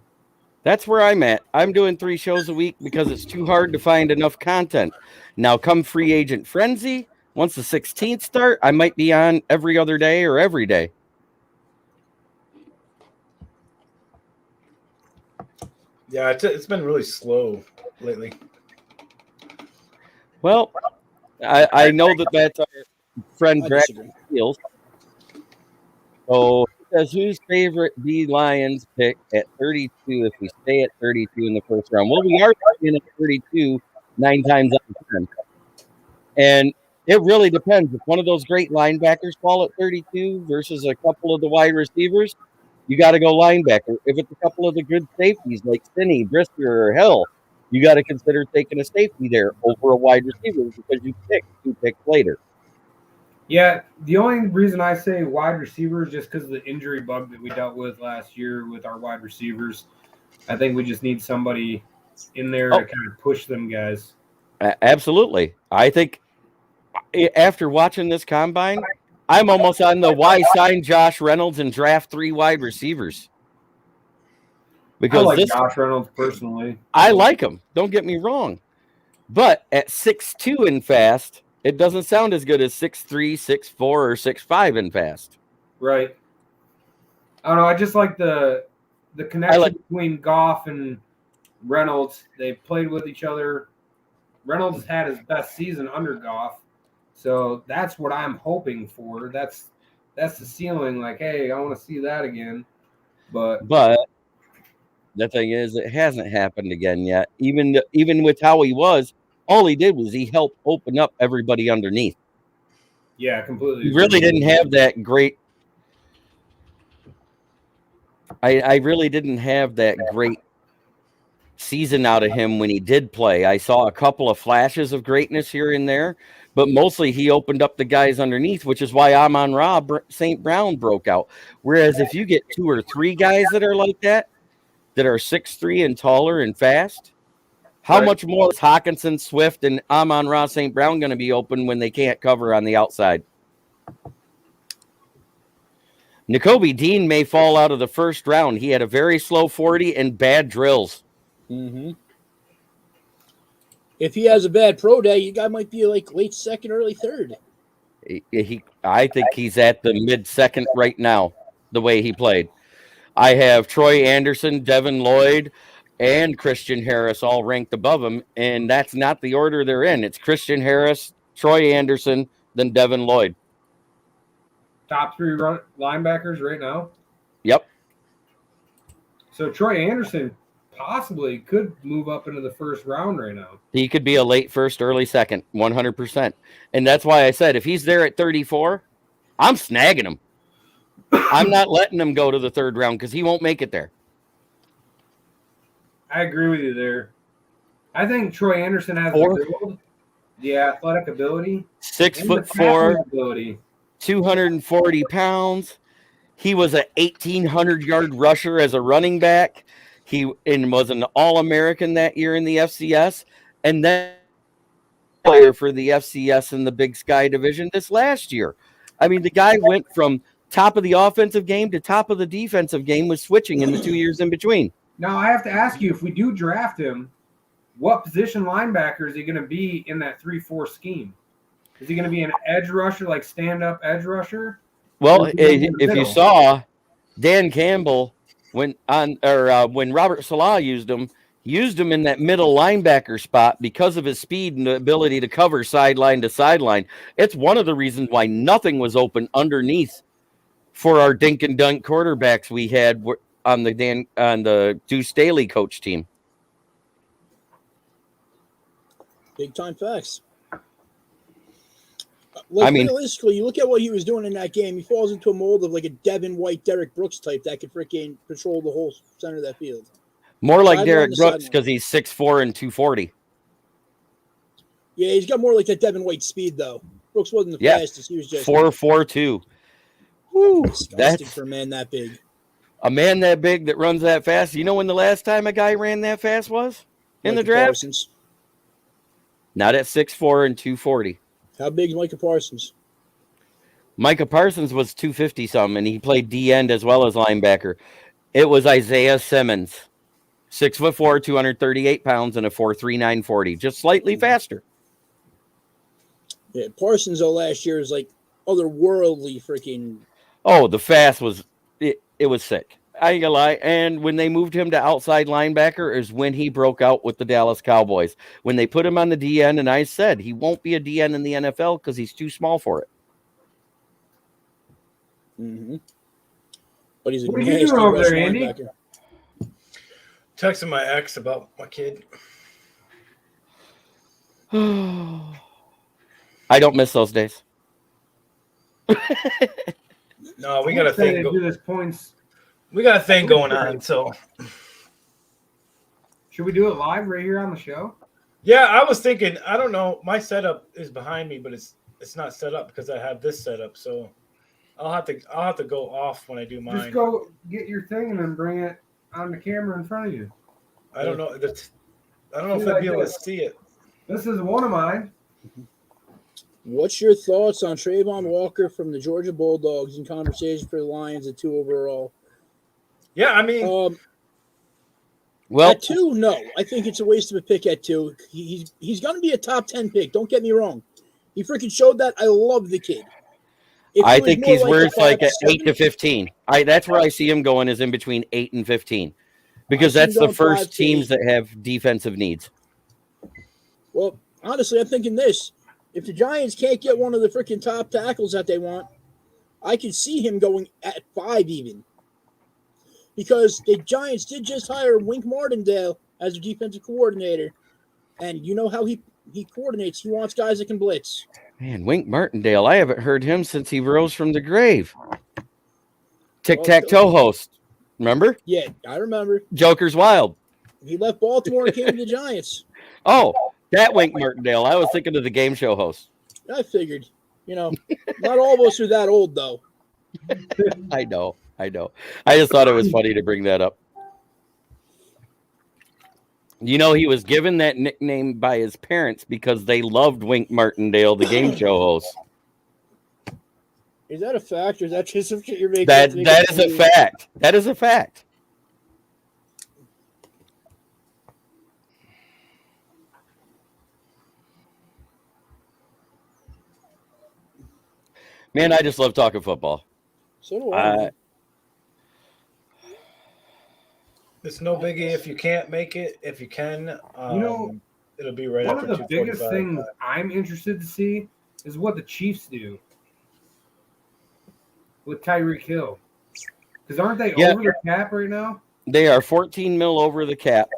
that's where I'm at. I'm doing 3 shows a week because it's too hard to find enough content. Now come free agent frenzy, once the 16th start, I might be on every other day or every day.
Yeah, it's been really slow lately.
Well, I know that's our friend Greg Fields. So he says, whose favorite D Lions pick at 32 if we stay at 32 in the first round? Well, we are in at 32 9 times out of 10. And it really depends. If one of those great linebackers fall at 32 versus a couple of the wide receivers, you got to go linebacker. If it's a couple of the good safeties like Finney, Brisker, or Hill, you got to consider taking a safety there over a wide receiver because you pick 2 picks later.
Yeah, the only reason I say wide receiver is just because of the injury bug that we dealt with last year with our wide receivers. I think we just need somebody in there to kind of push them guys.
Absolutely. I think after watching this combine, I'm almost on the why sign Josh Reynolds and draft 3 wide receivers. Because
I like Josh Reynolds personally.
I like him. Don't get me wrong. But at 6'2" and fast, it doesn't sound as good as 6'3", 6'4", or 6'5" and fast.
Right. I don't know. I just like the connection between Goff and Reynolds. They played with each other. Reynolds had his best season under Goff. So that's what I'm hoping for. That's the ceiling. Like, hey, I want to see that again. But
the thing is, it hasn't happened again yet. Even with how he was, all he did was he helped open up everybody underneath.
Yeah, completely.
He really didn't have that great. I really didn't have that great season out of him when he did play. I saw a couple of flashes of greatness here and there, but mostly he opened up the guys underneath, which is why Amon-Ra St. Brown broke out. Whereas if you get 2 or 3 guys that are like that are 6'3" and taller and fast, how much more is Hawkinson, Swift, and Amon-Ra St. Brown going to be open when they can't cover on the outside? Nakobe Dean may fall out of the first round. He had a very slow 40 and bad drills.
Mm-hmm. If he has a bad pro day, you guy might be like late second, early third.
I think he's at the mid-second right now, the way he played. I have Troy Anderson, Devin Lloyd, and Christian Harris all ranked above him, and that's not the order they're in. It's Christian Harris, Troy Anderson, then Devin Lloyd.
Top 3 linebackers right now?
Yep.
So Troy Anderson possibly could move up into the first round right now.
He could be a late first, early second, 100%. And that's why I said if he's there at 34, I'm snagging him. I'm not letting him go to the third round because he won't make it there.
I agree with you there. I think Troy Anderson has the build, the athletic ability,
6'4",
ability.
240 pounds. He was an 1,800-yard rusher as a running back. He was an All-American that year in the FCS, and then player for the FCS in the Big Sky division this last year. I mean, the guy went from top of the offensive game to top of the defensive game with switching in the 2 years in between.
Now, I have to ask you, if we do draft him, what position linebacker is he going to be in that 3-4 scheme? Is he going to be an edge rusher, like stand-up edge rusher?
Well, if you saw Dan Campbell when Robert Salah used him in that middle linebacker spot because of his speed and the ability to cover sideline to sideline. It's one of the reasons why nothing was open underneath for our dink and dunk quarterbacks we had on the Deuce Staley coach team.
Big time facts. Realistically, you look at what he was doing in that game. He falls into a mold of like a Devin White, Derek Brooks type that could freaking patrol the whole center of that field.
More like Derek Brooks because he's 6'4" and 240.
Yeah, he's got more like that Devin White speed though. Brooks wasn't the fastest. He was just
4.42. Woo,
that's for a man that big.
A man that big that runs that fast. You know when the last time a guy ran that fast was in the draft?
Parsons.
Not at 6'4" and 240.
How big is Micah Parsons?
Micah Parsons was 250 some, and he played D end as well as linebacker. It was Isaiah Simmons, 6'4", 238 pounds, and a 4.39 40, just slightly faster.
Yeah, Parsons though last year is like otherworldly freaking.
Oh, the fast was it was sick. I ain't gonna lie. And when they moved him to outside linebacker is when he broke out with the Dallas Cowboys. When they put him on the DN, and I said he won't be a DN in the NFL because he's too small for it.
Mm-hmm. But he's a
what are you doing over there, Andy?
Linebacker.
Texting my ex about my kid.
I don't miss those days.
No, we got a thing. We got a thing going on. So,
should we do it live right here on the show?
Yeah, I was thinking. I don't know. My setup is behind me, but it's not set up because I have this set up. So, I'll have to go off when I do mine.
Just go get your thing and then bring it on the camera in front of you.
I don't know. I don't know if I'd be able to see it.
This is one of mine.
What's your thoughts on Trayvon Walker from the Georgia Bulldogs in conversation for the Lions at 2 overall?
Yeah, I mean,
well,
at 2, no. I think it's a waste of a pick at 2. He's going to be a top 10 pick. Don't get me wrong. He freaking showed that. I love the kid.
I think he's worth like 8 to 15. That's where I see him going is in between 8 and 15. Because
I see
that's
him
the
going
first
5 to
teams
8.
that have defensive needs.
Well, honestly, I'm thinking this. If the Giants can't get one of the freaking top tackles that they want, I can see him going at 5 even. Because the Giants did just hire Wink Martindale as a defensive coordinator. And you know how he coordinates. He wants guys that can blitz.
Man, Wink Martindale, I haven't heard him since he rose from the grave. Tic-tac-toe host. Remember?
Yeah, I remember.
Joker's Wild.
He left Baltimore and came to the Giants.
Oh, that Wink Martindale. I was thinking of the game show host.
I figured. Not all of us are that old, though.
I know. I just thought it was funny to bring that up. He was given that nickname by his parents because they loved Wink Martindale, the game show host.
Is that a fact, or is that just some shit you're making?
That is a fact. That is a fact. Man, I just love talking football.
So do I.
It's no biggie if you can't make it. If you can, it'll be right after 2:45.
One of the biggest things I'm interested to see is what the Chiefs do with Tyreek Hill. Because aren't they over the cap right now?
They are 14 mil over the cap.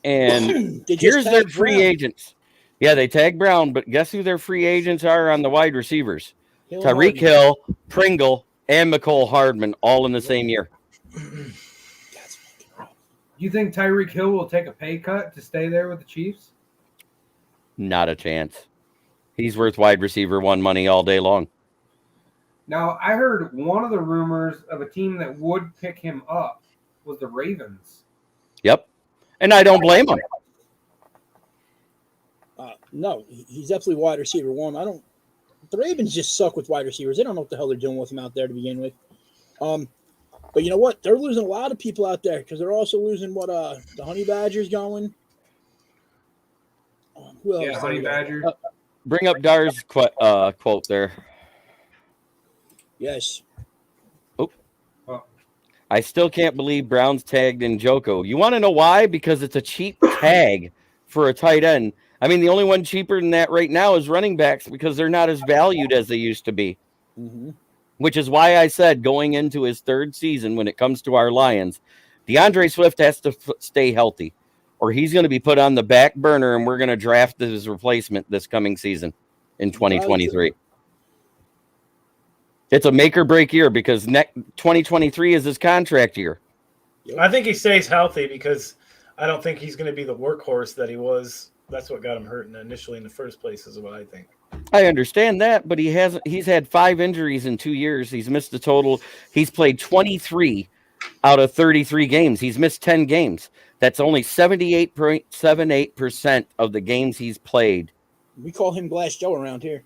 And here's their free agents. Yeah, they tag Brown, but guess who their free agents are on the wide receivers? Tyreek Hill, Pringle, and McCole Hardman all in the same year.
You think Tyreek Hill will take a pay cut to stay there with the Chiefs?
Not a chance. He's worth wide receiver 1 money all day long.
Now, I heard one of the rumors of a team that would pick him up was the Ravens.
Yep. And I don't blame him.
No, he's definitely wide receiver 1. The Ravens just suck with wide receivers. They don't know what the hell they're doing with him out there to begin with. But you know what? They're losing a lot of people out there because they're also losing the Honey Badger's going. Who else?
Yeah, Honey Badger.
Bring up Dar's quote there.
Yes.
Oh. I still can't believe Brown's tagged in Joko. You want to know why? Because it's a cheap tag for a tight end. I mean, the only one cheaper than that right now is running backs because they're not as valued as they used to be.
Mm-hmm.
Which is why I said going into his 3rd season when it comes to our Lions, DeAndre Swift has to stay healthy or he's going to be put on the back burner and we're going to draft his replacement this coming season in 2023. It's a make or break year because 2023 is his contract year.
I think he stays healthy because I don't think he's going to be the workhorse that he was. That's what got him hurt initially in the first place is what I think.
I understand that, but he's had 5 injuries in 2 years. He's missed a total. He's played 23 out of 33 games. He's missed 10 games. That's only 78.78% of the games he's played.
We call him Glass Joe around here.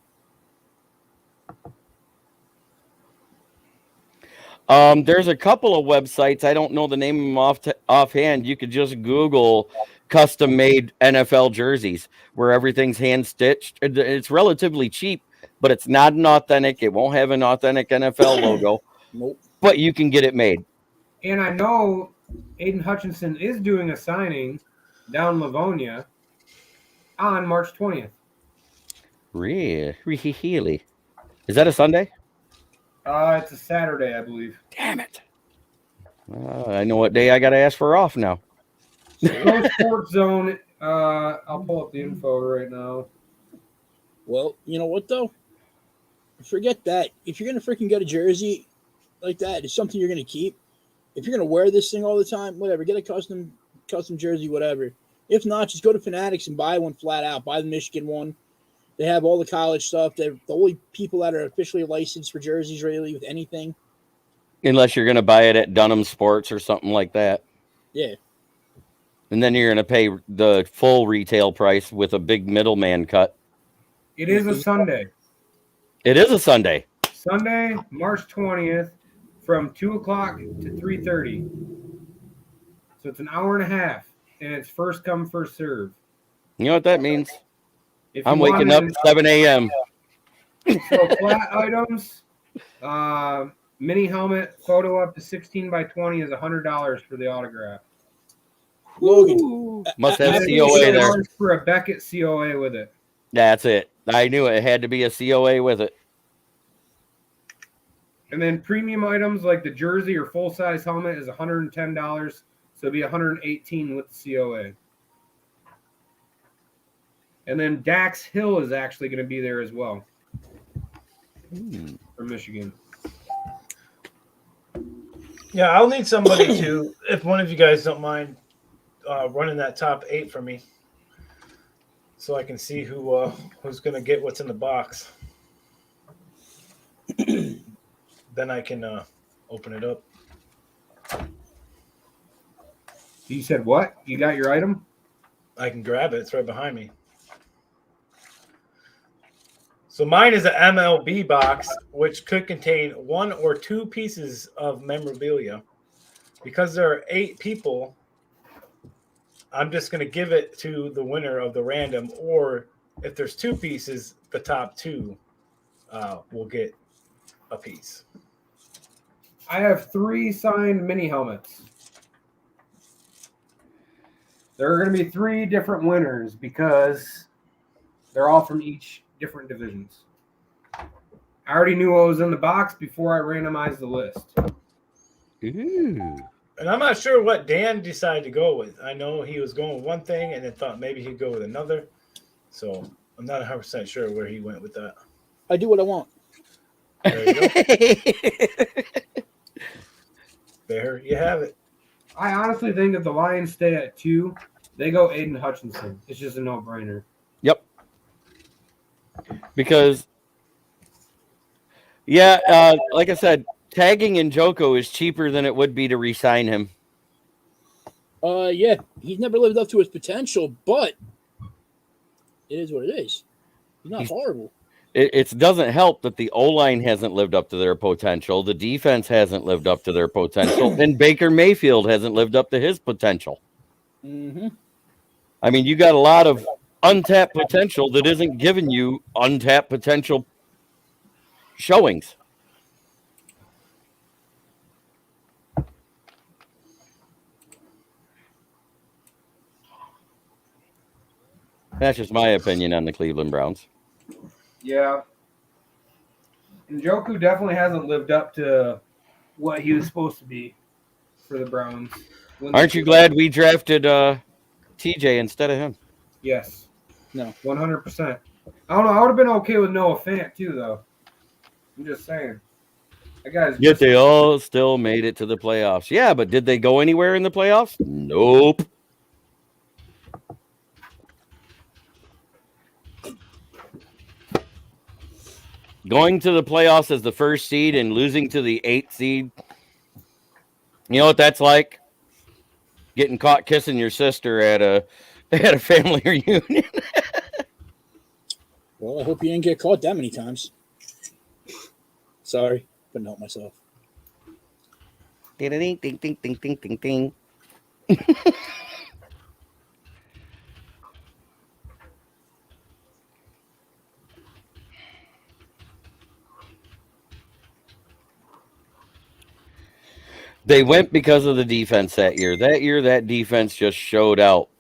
There's a couple of websites. I don't know the name of them offhand. You could just Google custom-made NFL jerseys where everything's hand-stitched. It's relatively cheap, but it's not an authentic. It won't have an authentic NFL logo.
Nope.
But you can get it made.
And I know Aiden Hutchinson is doing a signing down Livonia on March 20th.
Really? Is that a Sunday?
It's a Saturday, I believe.
Damn it. I know what day I got to ask for off now.
Pro Sports Zone. I'll pull up the info right now.
Well, you know what, though? Forget that. If you're going to freaking get a jersey like that, it's something you're going to keep. If you're going to wear this thing all the time, whatever, get a custom jersey, whatever. If not, just go to Fanatics and buy one flat out. Buy the Michigan one. They have all the college stuff. They're the only people that are officially licensed for jerseys, really, with anything.
Unless you're going to buy it at Dunham Sports or something like that.
Yeah.
And then you're going to pay the full retail price with a big middleman cut.
It is a Sunday.
It is a Sunday.
Sunday, March 20th, from 2 o'clock to 3:30. So it's an hour and a half, and it's first come, first serve.
You know what that means?
If
I'm
you
waking up
wanted-
at 7 a.m.
So flat items, mini helmet, photo up to 16 by 20 is $100 for the autograph.
Logan.
Ooh, must have
After
COA
the
there.
For a Beckett COA with it.
That's it. I knew it had to be a COA with it.
And then premium items like the jersey or full size helmet is $110. So it'll be $118 with the COA. And then Dax Hill is actually going to be there as well. From Michigan.
Yeah, I'll need somebody to, if one of you guys don't mind running that top 8 for me, so I can see who's going to get what's in the box. Then I can open it up.
You said what? You got your item?
I can grab it. It's right behind me. So mine is an MLB box, which could contain 1 or 2 pieces of memorabilia. Because there are 8 people, I'm just going to give it to the winner of the random. Or if there's 2 pieces, the top 2 will get a piece.
I have 3 signed mini helmets. There are going to be 3 different winners because they're all from each different divisions. I already knew what was in the box before I randomized the list.
Ooh.
And I'm not sure what Dan decided to go with. I know he was going with one thing and then thought maybe he'd go with another. So I'm not 100% sure where he went with that.
I do what I want.
There you go. There you have it.
I honestly think if the Lions stay at 2, they go Aiden Hutchinson. It's just a no-brainer.
Yep. Because, like I said, tagging Njoku is cheaper than it would be to re-sign him.
Yeah, he's never lived up to his potential, but it is what it is. He's not horrible.
It doesn't help that the O-line hasn't lived up to their potential, the defense hasn't lived up to their potential, and Baker Mayfield hasn't lived up to his potential.
Mm-hmm.
I mean, you got a lot of untapped potential that isn't giving you untapped potential showings. That's just my opinion on the Cleveland Browns.
Yeah. Njoku definitely hasn't lived up to what he was supposed to be for the Browns.
Aren't you glad we drafted TJ instead of him?
Yes.
No.
100%. I don't know. I would have been okay with Noah Fant, too, though. I'm just saying. That guy's
Yet they all still made it to the playoffs. Yeah, but did they go anywhere in the playoffs? Nope. Going to the playoffs as the first seed and losing to the 8th seed. You know what that's like? Getting caught kissing your sister at a family reunion.
Well, I hope you didn't get caught that many times. Sorry, couldn't help myself.
Ding, ding, ding, ding, ding, ding, ding, ding. They went because of the defense that year. That year, that defense just showed out.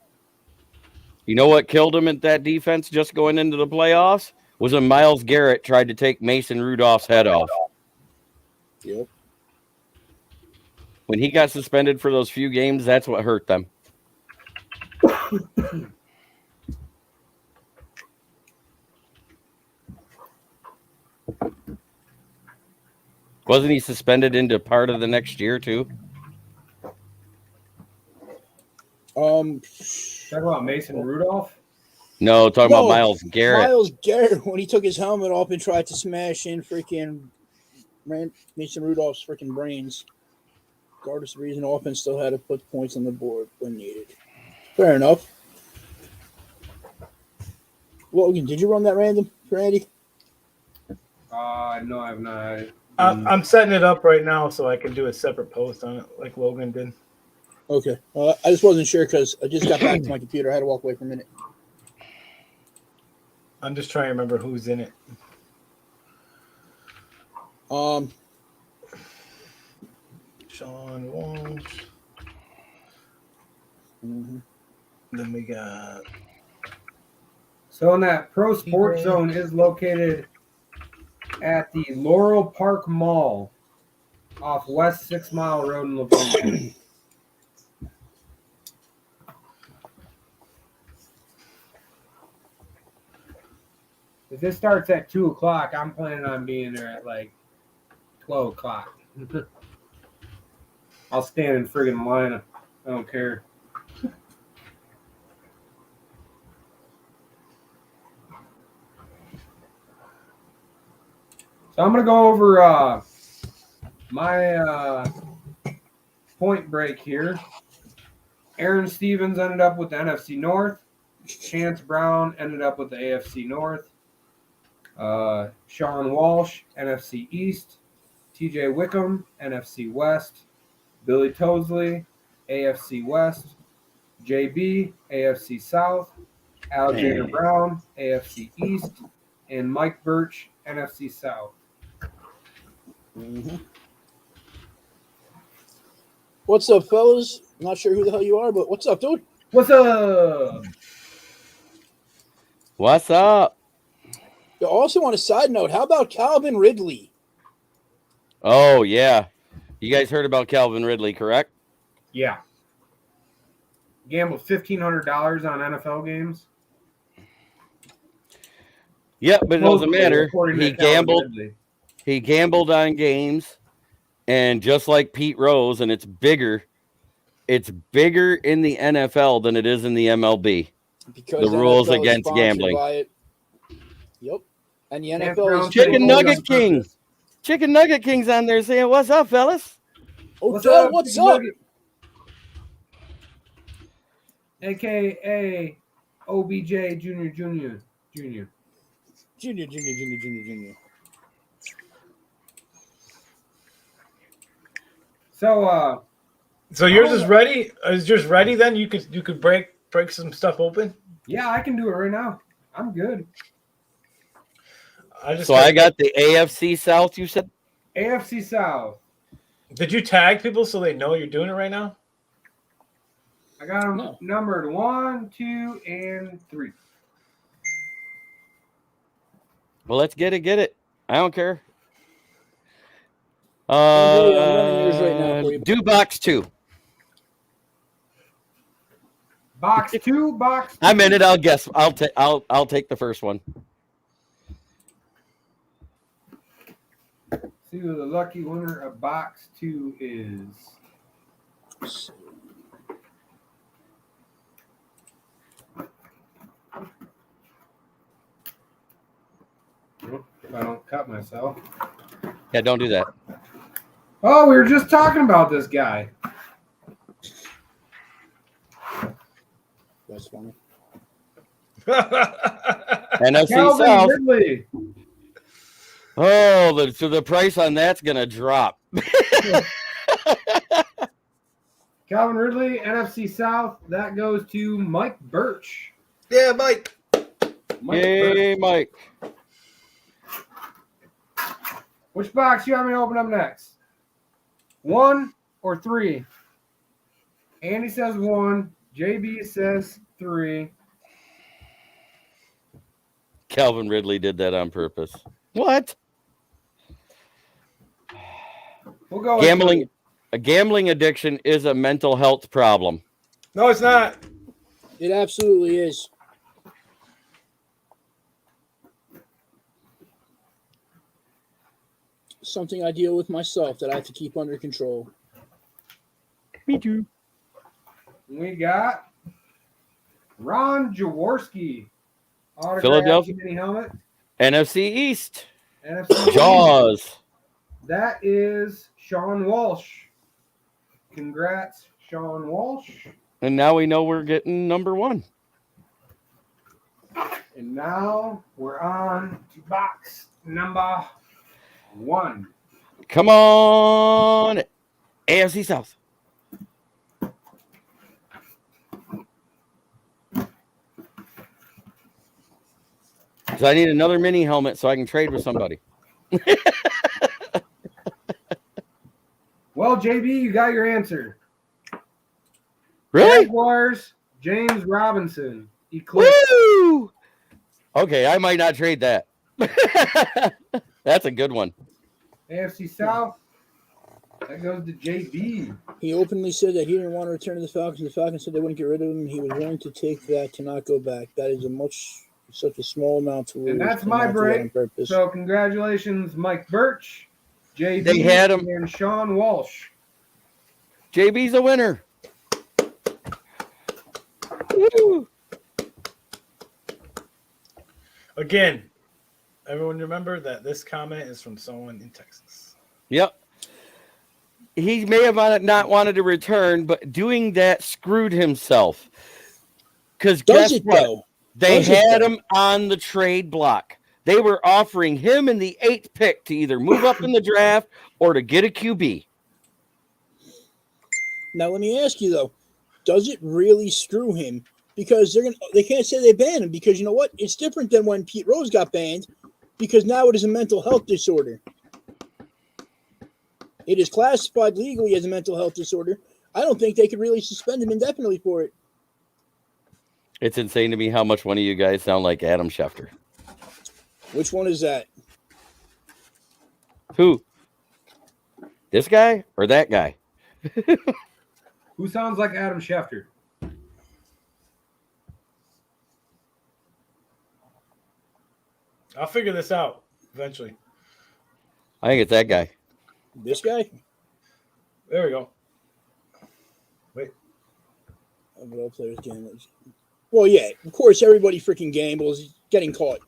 You know what killed him at that defense just going into the playoffs? Was when Myles Garrett tried to take Mason Rudolph's head off.
Yep.
When he got suspended for those few games, that's what hurt them. Wasn't he suspended into part of the next year, too?
Talking about Mason Rudolph?
No, talking about Myles Garrett.
Myles Garrett, when he took his helmet off and tried to smash in freaking Mason Rudolph's freaking brains. Regardless of the reason, offense still had to put points on the board when needed. Fair enough. Logan, did you run that random for Andy?
No, I have not.
I'm setting it up right now so I can do a separate post on it like Logan did.
Okay. I just wasn't sure because I just got back to my computer. I had to walk away for a minute.
I'm just trying to remember who's in it.
I
Sean Walsh.
Mm-hmm.
Then we got.
So in that Pro Sports Zone is located at the Laurel Park Mall off West 6 Mile Road in Livonia. If this starts at 2 o'clock, I'm planning on being there at like 12 o'clock. I'll stand in friggin' line. I don't care. So I'm going to go over my point break here. Aaron Stevens ended up with the NFC North. Chance Brown ended up with the AFC North. Sean Walsh, NFC East. TJ Wickham, NFC West. Billy Tosley, AFC West. JB, AFC South. Alexander Brown, AFC East. And Mike Birch, NFC South.
Mm-hmm. What's up, fellas? I'm not sure who the hell you are, but what's up, dude?
What's up?
What's up?
Also, on a side note, how about Calvin Ridley?
Oh, yeah. You guys heard about Calvin Ridley, correct?
Yeah. Gambled $1,500 on NFL games.
Yeah, but it doesn't matter. He
He
gambled on games, and just like Pete Rose, and it's bigger in the NFL than it is in the MLB.
Because
the rules
NFL is
against
sponsored
gambling.
by it. Yep. And the NFL is
Chicken Nugget King. Chicken Nugget King's on there saying, "What's up, fellas?"
Odell, what's up?
AKA OBJ Junior.
Junior.
So
yours is ready? Is yours ready then? You could break some stuff open?
Yeah, I can do it right now. I'm good.
I got the AFC South, you said?
AFC South.
Did you tag people so they know you're doing it right now?
I got them numbered 1, 2, and 3.
Well, let's get it. I don't care.
I'm running yours right now for you.
Do box 2.
Box 2, box 2.
I'm in it. I'll guess. I'll take the first one.
See who the lucky winner of box 2 is. If I don't cut myself.
Yeah, don't do that.
Oh, we were just talking about this guy.
That's funny.
NFC
Calvin
South.
Ridley.
Oh, so the price on that's gonna drop.
Calvin Ridley, NFC South. That goes to Mike Birch.
Yeah, Mike.
Yay, Mike.
Which box you want me to open up next? 1 or 3? Andy says 1. JB says 3.
Calvin Ridley did that on purpose. What?
We'll go
Gambling. A gambling addiction is a mental health problem.
No, it's not.
It absolutely is. Something I deal with myself that I have to keep under control.
Me too.
We got Ron Jaworski.
Philadelphia
mini helmet.
NFC East.
NFC
Jaws.
East. That is Sean Walsh. Congrats, Sean Walsh.
And now we know we're getting number 1.
And now we're on to box number 1.
Come on. AFC South. So I need another mini helmet so I can trade with somebody.
Well, JB, you got your answer.
Really?
Jaguars, James Robinson. Eclipse.
Woo! Okay, I might not trade that. That's a good one.
AFC South. That goes to JB.
He openly said that he didn't want to return to the Falcons. The Falcons said they wouldn't get rid of him. He was willing to take that to not go back. That is such a small amount to lose.
And that's my break. So congratulations, Mike Birch, JB,
They had him.
and Sean Walsh.
JB's a winner. Woo.
Again, everyone remember that this comment is from someone in Texas.
Yep. He may have not wanted to return, but doing that screwed himself. Because guess what?
Though?
They had him on the trade block. They were offering him in the 8th pick to either move up in the draft or to get a QB.
Now, let me ask you, though. Does it really screw him? Because they can't say they banned him because you know what? It's different than when Pete Rose got banned because now it is a mental health disorder. It is classified legally as a mental health disorder. I don't think they could really suspend him indefinitely for it.
It's insane to me how much one of you guys sound like Adam Schefter.
Which one is that?
Who? This guy or that guy?
Who sounds like Adam Schefter?
I'll figure this out eventually.
I think it's that guy.
This guy?
There we go. Wait.
All players gamblers. Well, yeah, of course, everybody freaking gambles getting caught.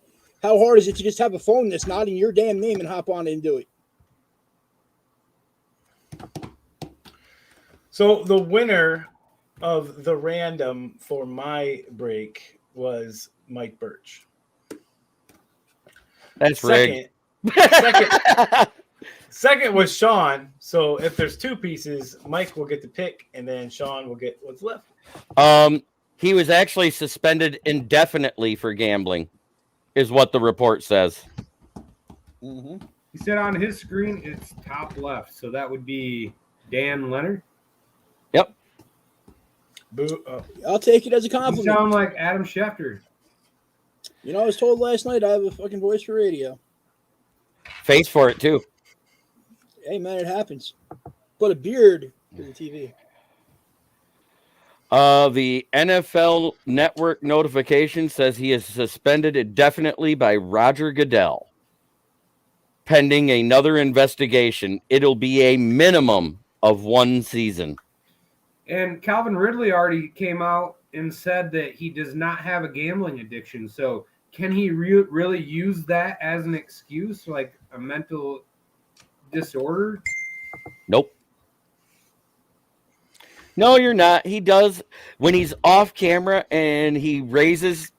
How hard is it to just have a phone that's not in your damn name and hop on it and do it?
So the winner of the random for my break was Mike Birch.
That's rigged.
Second was Sean. So if there's 2 pieces, Mike will get the pick, and then Sean will get what's left.
He was actually suspended indefinitely for gambling, is what the report says.
Mm-hmm.
He said on his screen it's top left, so that would be Dan Leonard.
Yep.
Boo.
I'll take it as a
You
compliment.
sound like Adam Schefter.
You know, I was told last night I have a fucking voice for radio.
Face for it, too.
Hey, man, it happens. But a beard for the TV.
The NFL Network notification says he is suspended indefinitely by Roger Goodell. Pending another investigation, it'll be a minimum of 1 season.
And Calvin Ridley already came out and said that he does not have a gambling addiction. So can he really use that as an excuse, like a mental disorder?
Nope. No, you're not. He does when he's off camera and he raises.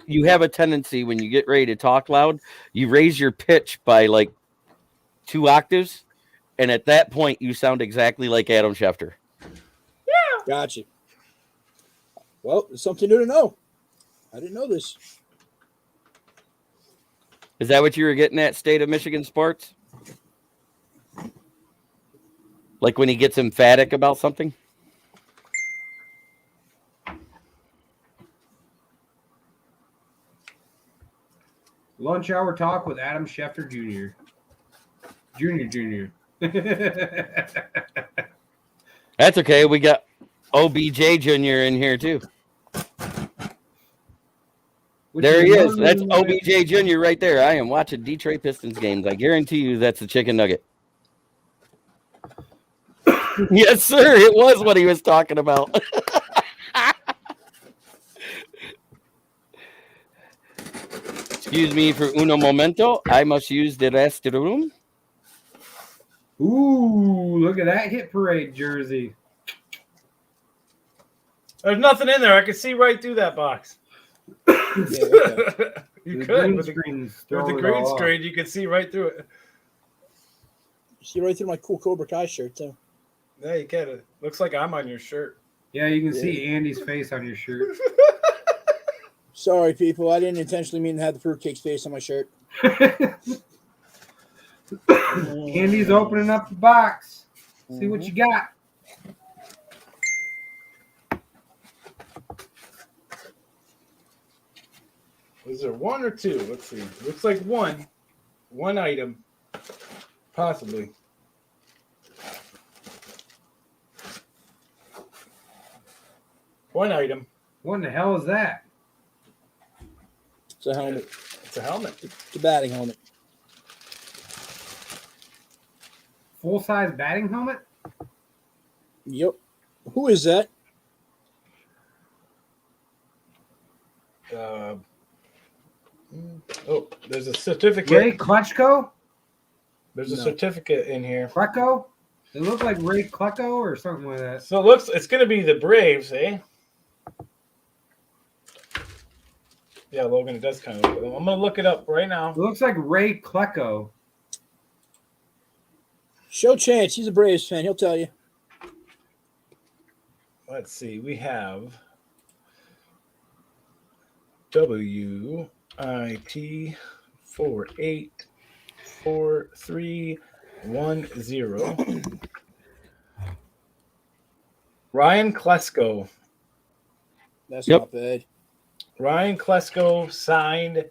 You have a tendency when you get ready to talk loud, you raise your pitch by like 2 octaves. And at that point, you sound exactly like Adam Schefter.
Yeah. Gotcha. Well, it's something new to know. I didn't know this.
Is that what you were getting at, State of Michigan Sports? Like when he gets emphatic about something?
Lunch hour talk with Adam Schefter Jr. Jr.
That's okay. We got OBJ Jr. in here too. There he is. That's OBJ Jr. right there. I am watching Detroit Pistons games. I guarantee you that's a chicken nugget. Yes, sir. It was what he was talking about. Excuse me for uno momento. I must use the restroom.
Ooh, look at that hit parade jersey.
There's nothing in there. I can see right through that box. You could with the green screen. You can see right through it.
You see right through my cool Cobra Kai shirt too.
Yeah, you can. It looks like I'm on your shirt.
Yeah, you can see Andy's face on your shirt.
Sorry, people. I didn't intentionally mean to have the fruitcake's face on my shirt.
Andy's opening up the box. See what you got.
Was there one or two? Let's see. Looks like one. One item. Possibly. One item.
What in the hell is that?
It's a helmet.
It's a helmet.
It's a batting helmet.
Full-size batting helmet?
Yep. Who is that?
There's a certificate.
Ray Klechko?
There's a
No.
certificate in here.
Klecko? It looked like Ray Klecko or something like that.
So it's going to be the Braves, eh? Yeah, Logan, it does kind of look. I'm going to look it up right now.
It looks like Ray Klecko.
Show Chance. He's a Braves fan. He'll tell you.
Let's see. We have WIT 484310. Ryan Klesko.
That's
Yep.
not bad.
Ryan Klesko signed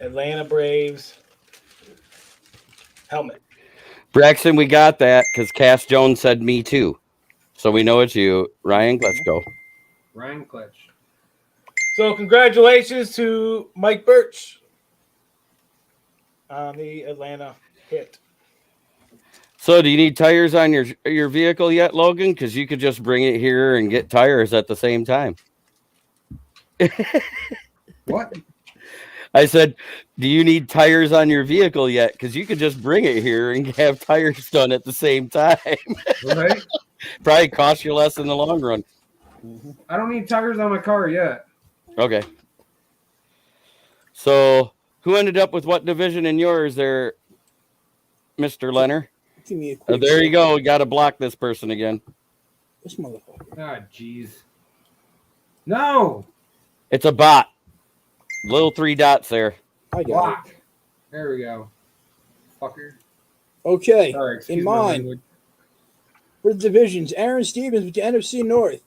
Atlanta Braves helmet.
Braxton, we got that because Cass Jones said me too. So we know it's you. Ryan, let's go.
Ryan Kletch.
So congratulations to Mike Birch on the Atlanta hit.
So do you need tires on your vehicle yet, Logan? Because you could just bring it here and get tires at the same time.
What?
I said, do you need tires on your vehicle yet? Because you could just bring it here and have tires done at the same time.
Right?
Probably cost you less in the long run.
I don't need tires on my car yet.
Okay. So who ended up with what division in yours there, Mr. Leonard?
Give me a quick
There you
second.
go. You got to block this person again.
This motherfucker.
Ah, jeez. No!
It's a bot. Little 3 dots there.
I got it.
Block. There we go. Fucker.
Okay.
Sorry, excuse
In
my
mine,
language.
for the divisions, Aaron Stevens with the NFC North.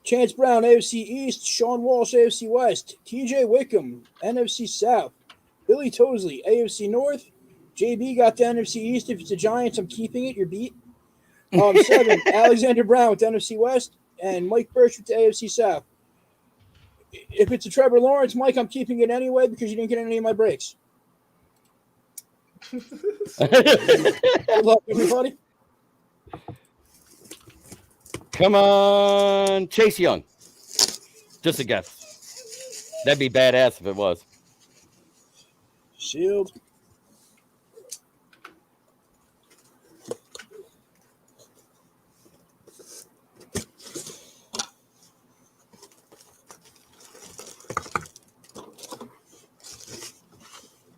Chance Brown, AFC East. Sean Walsh, AFC West. TJ Wickham, NFC South. Billy Tosley, AFC North. JB got the NFC East. If it's the Giants, I'm keeping it. You're beat. 7, Alexander Brown with the NFC West. And Mike Birch with the AFC South. If it's a Trevor Lawrence, Mike, I'm keeping it anyway because you didn't get any of my breaks. Good luck, everybody.
Come on, Chase Young. Just a guess. That'd be badass if it was.
Shield.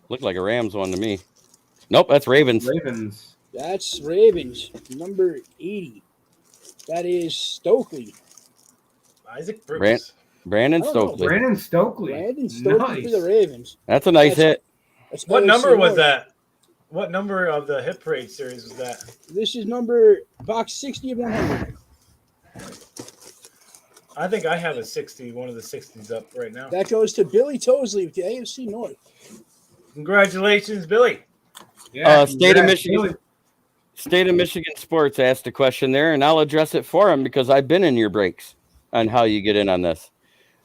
Looked like a Rams one to me. Nope, that's Ravens.
Ravens.
That's Ravens, number 80. That is Stokely.
Isaac Bruce.
Brandon
I don't know.
Stokely.
Brandon Stokely.
Brandon Stokely for the Ravens.
That's a nice hit.
That's
What
AFC
number was
North.
that? What number of the hit parade series was that?
This is number box 60 of 100.
I think I have a 60, one of the 60s up right now.
That goes to Billy Tosley with the AFC North.
Congratulations, Billy.
Yeah,
State of
congrats,
Michigan.
Billy.
State of Michigan Sports asked a question there, and I'll address it for him because I've been in your breaks on how you get in on this.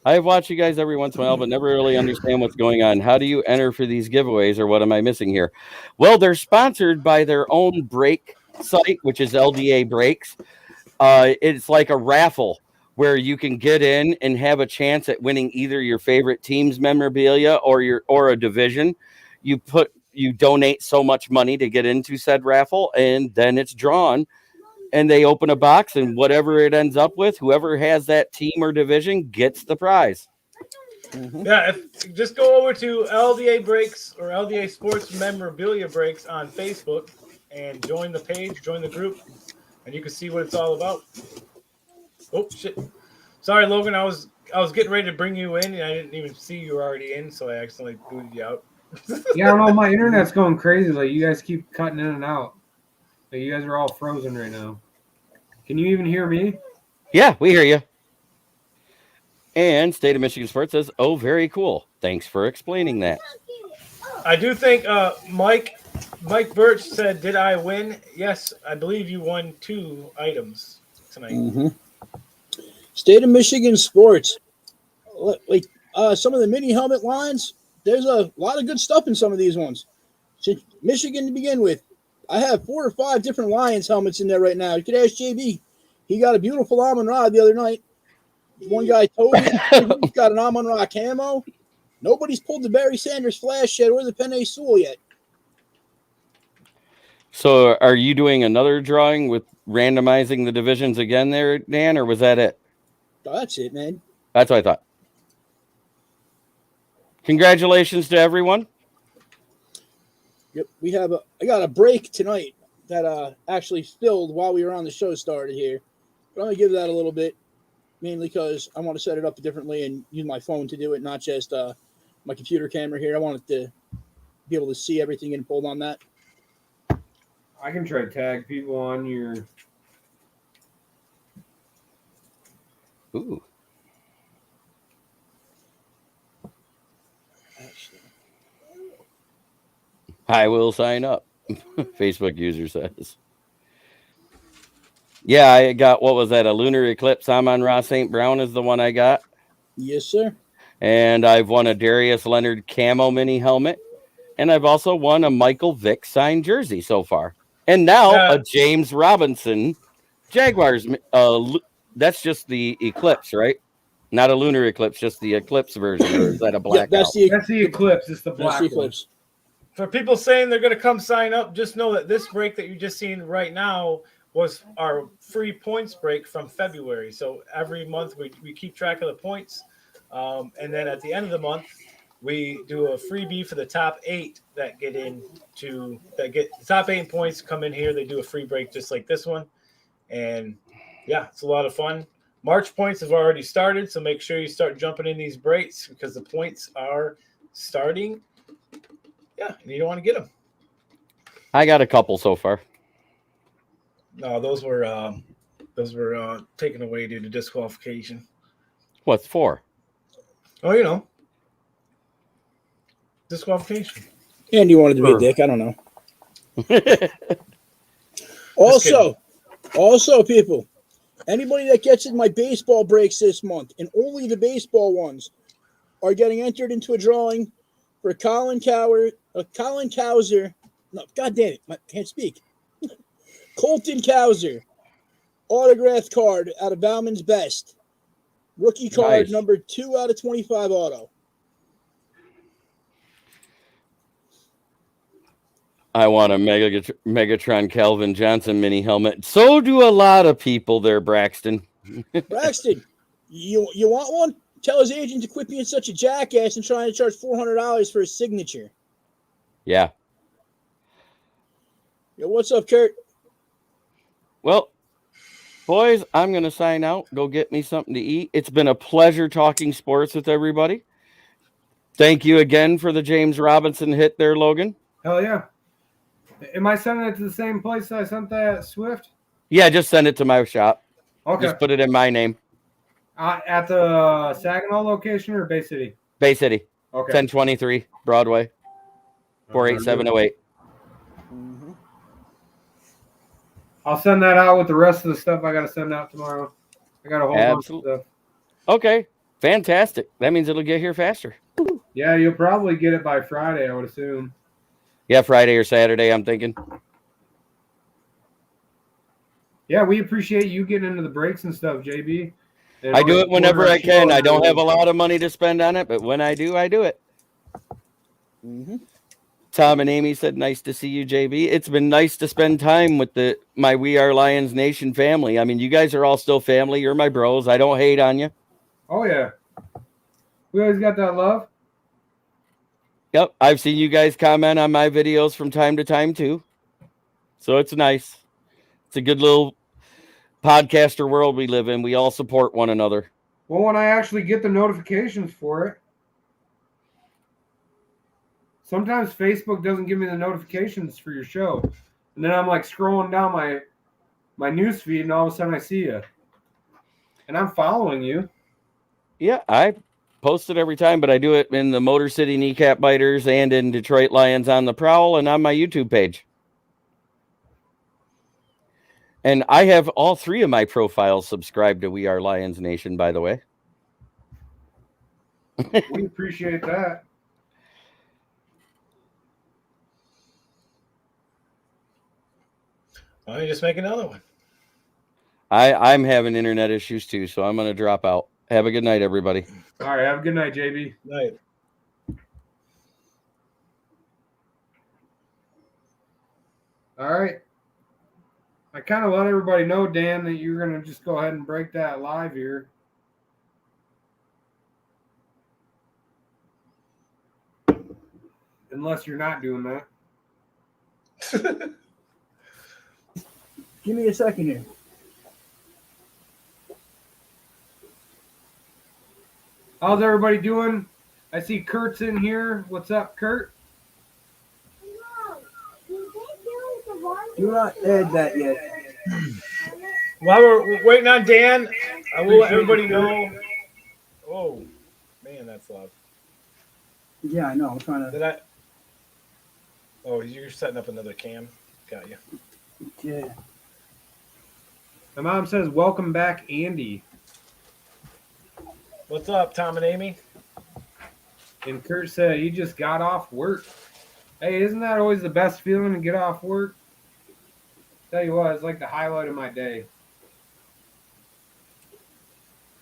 I have watched you guys every once in a while, but never really understand what's going on. How do you enter for these giveaways, or what am I missing here? Well, they're sponsored by their own break site, which is LDA Breaks. It's like a raffle where you can get in and have a chance at winning either your favorite team's memorabilia or a division. You donate so much money to get into said raffle, and then it's drawn, and they open a box, and whatever it ends up with, whoever has that team or division gets the prize.
Yeah, just go over to LDA Breaks or LDA Sports Memorabilia Breaks on Facebook and join the page, join the group, and you can see what it's all about. Oh shit! Sorry, Logan. I was getting ready to bring you in, and I didn't even see you were already in, so I accidentally booted you out.
Yeah, I don't know. My internet's going crazy. Like, you guys keep cutting in and out. Like, you guys are all frozen right now. Can you even hear me?
Yeah, we hear you. And State of Michigan Sports says, "Oh, very cool." Thanks for explaining that.
I do think Mike Birch said, "Did I win?" Yes, I believe you won 2 items tonight.
Mm-hmm. State of Michigan sports. Like some of the mini helmet lines, there's a lot of good stuff in some of these ones. Michigan to begin with. I have 4 or 5 different Lions helmets in there right now. You could ask JB. He got a beautiful Amon-Ra the other night. One guy, Toby, he's got an Amon-Ra camo. Nobody's pulled the Barry Sanders flash yet or the Penei Sewell yet.
So are you doing another drawing with randomizing the divisions again there, Dan, or was that it?
Oh, that's it, man.
That's what I thought. Congratulations to everyone.
Yep, I got a break tonight that actually filled while we were on the show started here. But I'm going to give that a little bit, mainly because I want to set it up differently and use my phone to do it, not just my computer camera here. I wanted to be able to see everything and pulled on that.
I can try to tag people on your.
Ooh. I will sign up. Facebook user says. Yeah, I got, what was that? A lunar eclipse. Amon-Ra St. Brown is the one I got.
Yes, sir.
And I've won a Darius Leonard camo mini helmet. And I've also won a Michael Vick signed jersey so far. And now a James Robinson Jaguars. That's just the eclipse, right? Not a lunar eclipse, just the eclipse version. Or is that a blackout?
Yeah,
that's the eclipse. It's the black
eclipse.
For people saying they're going to come sign up, just know that this break that you just seen right now was our free points break from February. So every month we keep track of the points. And then at the end of the month, we do a freebie for the top 8 that get the top 8 points come in here. They do a free break just like this one. And yeah, it's a lot of fun. March points have already started, so make sure you start jumping in these breaks because the points are starting. Yeah, and you don't want to get them.
I got a couple so far.
No, those were taken away due to disqualification.
What's for?
Oh, disqualification.
And you wanted to be a dick. I don't know. Also, people, anybody that gets in my baseball breaks this month, and only the baseball ones, are getting entered into a drawing for Colin Cowser. No, God damn it, I can't speak. Colton Cowser, autographed card out of Bauman's Best. Rookie card number 2 out of 25 auto.
I want a Megatron Calvin Johnson mini helmet. So do a lot of people there, Braxton.
Braxton, you want one? Tell his agent to quit being such a jackass and trying to charge $400 for his signature.
Yeah.
Yo, what's up, Kurt?
Well, boys, I'm going to sign out. Go get me something to eat. It's been a pleasure talking sports with everybody. Thank you again for the James Robinson hit there, Logan.
Hell yeah. Am I sending it to the same place I sent that Swift?
Yeah, just send it to my shop.
Okay.
Just put it in my name.
At the Saginaw location or Bay City?
Bay City.
Okay.
1023 Broadway. 48708.
Mm-hmm.
I'll send that out with the rest of the stuff I got to send out tomorrow. I got a whole bunch of stuff.
Okay. Fantastic. That means it'll get here faster.
Yeah, you'll probably get it by Friday, I would assume.
Yeah, Friday or Saturday, I'm thinking.
Yeah, we appreciate you getting into the breaks and stuff, JB. And
I do it whenever I can. I don't have a lot of money to spend on it, but when I do, I do it.
Mm-hmm.
Tom and Amy said, nice to see you, JB. It's been nice to spend time with my We Are Lions Nation family. I mean, you guys are all still family. You're my bros. I don't hate on you.
Oh, yeah. We always got that love.
Yep. I've seen you guys comment on my videos from time to time, too. So it's nice. It's a good little podcaster world we live in. We all support one another.
Well, when I actually get the notifications for it, sometimes Facebook doesn't give me the notifications for your show. And then I'm like scrolling down my news feed and all of a sudden I see you. And I'm following you.
Yeah, I post it every time, but I do it in the Motor City Kneecap Biters and in Detroit Lions on the Prowl and on my YouTube page. And I have all 3 of my profiles subscribed to We Are Lions Nation, by the way.
We appreciate that.
Why don't you just make another one?
I'm having internet issues too, so I'm going to drop out. Have a good night, everybody.
All right, have a good night, JB.
Night.
All right. I kind of let everybody know, Dan, that you're going to just go ahead and break that live here. Unless you're not doing that.
Give me a second here.
How's everybody doing? I see Kurt's in here. What's up, Kurt?
Do not add that yet.
While we're waiting on Dan, I will let everybody know. Oh, man, that's loud.
Yeah, I know. I'm trying to.
Oh, you're setting up another cam. Got you.
Yeah.
My mom says, welcome back, Andy.
What's up, Tom and Amy?
And Kurt said, he just got off work. Hey, isn't that always the best feeling to get off work? Tell you what, it's like the highlight of my day.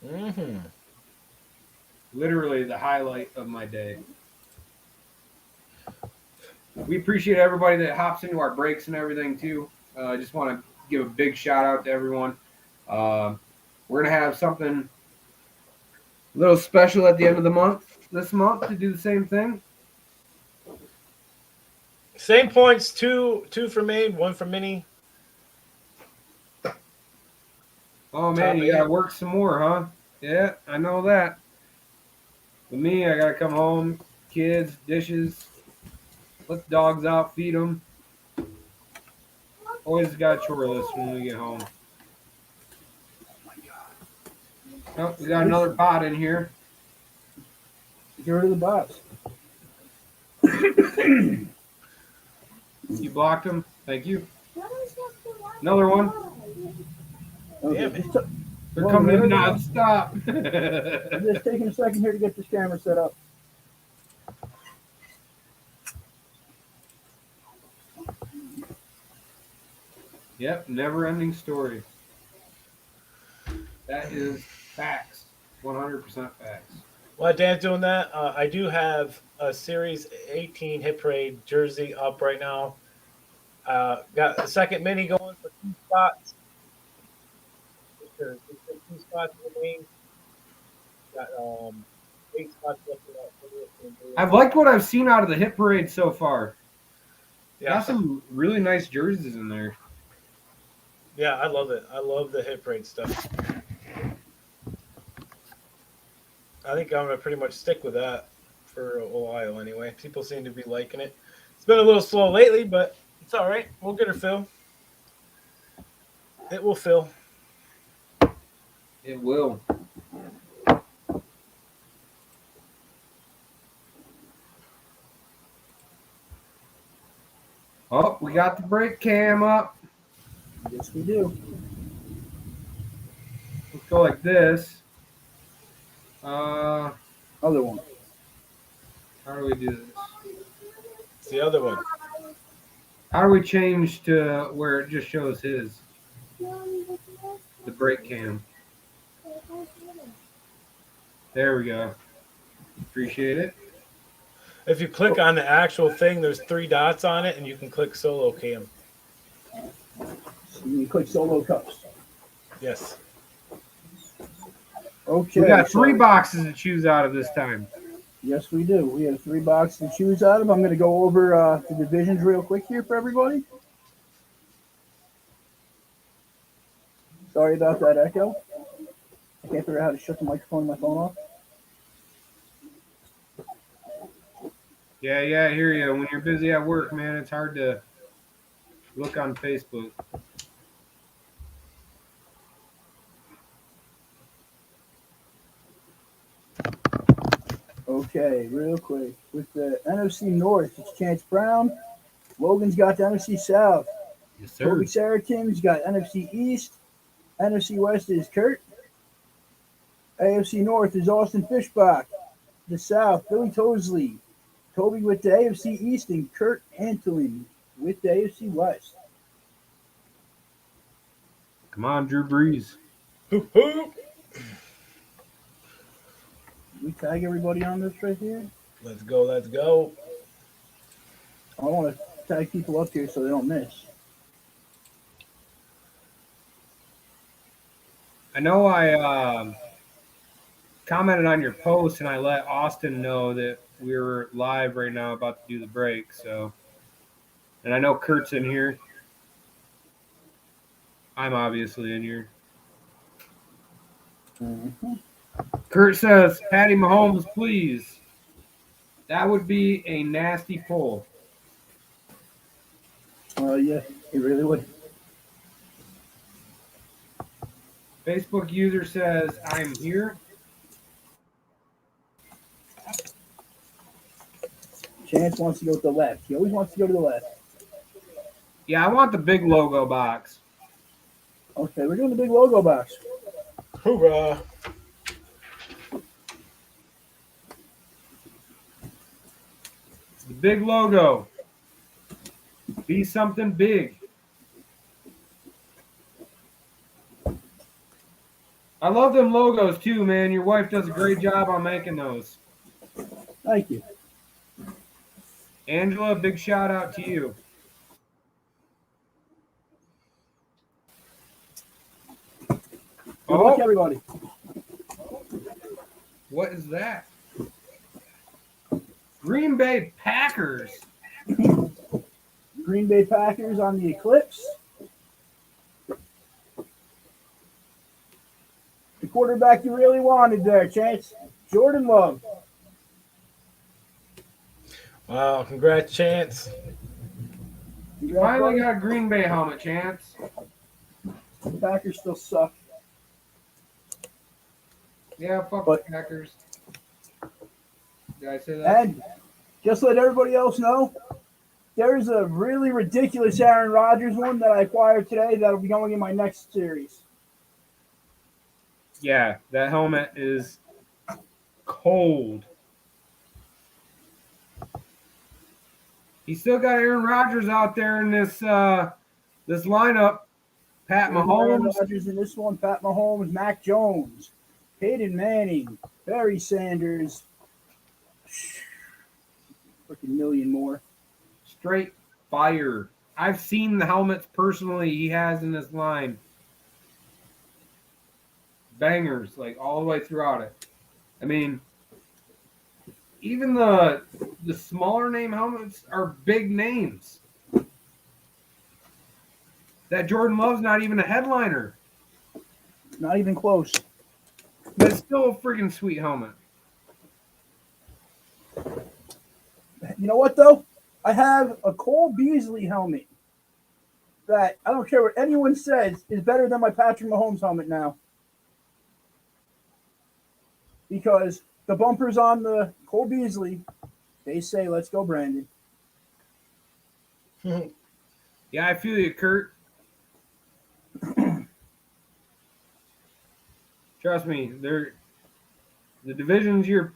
Mm-hmm.
Literally the highlight of my day. We appreciate everybody that hops into our breaks and everything, too. I just want to give a big shout out to everyone. We're going to have something a little special at the end of the month, this month, to do the same thing.
Same points, two for me, 1 for Minnie.
Oh, man, you got to work some more, huh? Yeah, I know that. With me, I got to come home, kids, dishes, let the dogs out, feed them. Always got a chore list when we get home. Oh, we got another bot in here.
Get rid of the bots.
You blocked him. Thank you. Another one.
Okay,
They're coming in non-stop.
I'm just taking a second here to get this camera set up.
Yep, never-ending story. That is facts. 100% facts.
While Dan's doing that, I do have a Series 18 Hit Parade jersey up right now. Got the second mini going for 2 spots. There's 2 spots remaining. Got 8 spots left for that.
I've liked what I've seen out of the Hit Parade so far.
Yeah.
Got some really nice jerseys in there.
Yeah, I love it. I love the Hit Parade stuff. I think I'm going to pretty much stick with that for a while anyway. People seem to be liking it. It's been a little slow lately, but it's all right. We'll get her fill. It will fill.
It will. Oh, we got the brake cam up.
Yes, we do.
Let's go like this.
Other one.
How do we do this?
It's the other one.
How do we change to where it just shows his? The brake cam. There we go. Appreciate it.
If you click on the actual thing, there's 3 dots on it, and you can click solo cam.
You click solo cups.
Yes.
Okay.
We got 3 boxes to choose out of this time.
Yes, we do. We have 3 boxes to choose out of. I'm going to go over the divisions real quick here for everybody. Sorry about that echo. I can't figure out how to shut the microphone on my phone off.
Yeah, I hear you. When you're busy at work, man, it's hard to look on Facebook.
Okay, real quick. With the NFC North, it's Chance Brown. Logan's got the NFC South.
Yes,
Toby Sarakin's got NFC East. NFC West is Kurt. AFC North is Austin Fishbach. The South, Billy Tosley. Toby with the AFC East and Kurt Antolin with the AFC West.
Come on, Drew Brees.
Hoop, hoop.
We tag everybody on this right here.
Let's go. Let's go.
I want to tag people up here so they don't miss.
I know I commented on your post and I let Austin know that we were live right now about to do the break. So, and I know Kurt's in here. I'm obviously in here.
Mm-hmm.
Kurt says, Patty Mahomes, please. That would be a nasty pull.
Yeah, it really would.
Facebook user says, I'm here.
Chance wants to go to the left. He always wants to go to the left.
Yeah, I want the big logo box.
Okay, we're doing the big logo box.
Hoorah.
The big logo. Be something big. I love them logos too, man. Your wife does a great job on making those.
Thank you.
Angela, big shout out to you.
Good luck, everybody.
What is that? Green Bay Packers.
Green Bay Packers on the Eclipse. The quarterback you really wanted there, Chance. Jordan Love.
Wow, congrats, Chance.
You
Finally got a Green Bay helmet, Chance.
The Packers still suck.
Yeah, fuck the Packers. Did I say that?
And just let everybody else know, there's a really ridiculous Aaron Rodgers one that I acquired today that'll be going in my next series.
Yeah, that helmet is cold. He's still got Aaron Rodgers out there in this this lineup. Pat
Aaron
Mahomes.
Rodgers in this one, Pat Mahomes, Mac Jones, Peyton Manning, Barry Sanders, freaking million more.
Straight fire. I've seen the helmets personally he has in this line. Bangers, like all the way throughout it. I mean, even the smaller name helmets are big names. That Jordan Love's not even a headliner.
Not even close.
But it's still a freaking sweet helmet.
You know what, though? I have a Cole Beasley helmet that I don't care what anyone says is better than my Patrick Mahomes helmet now. Because the bumpers on the Cole Beasley, they say, let's go, Brandon.
Yeah, I feel you, Kurt. Trust me, the divisions you're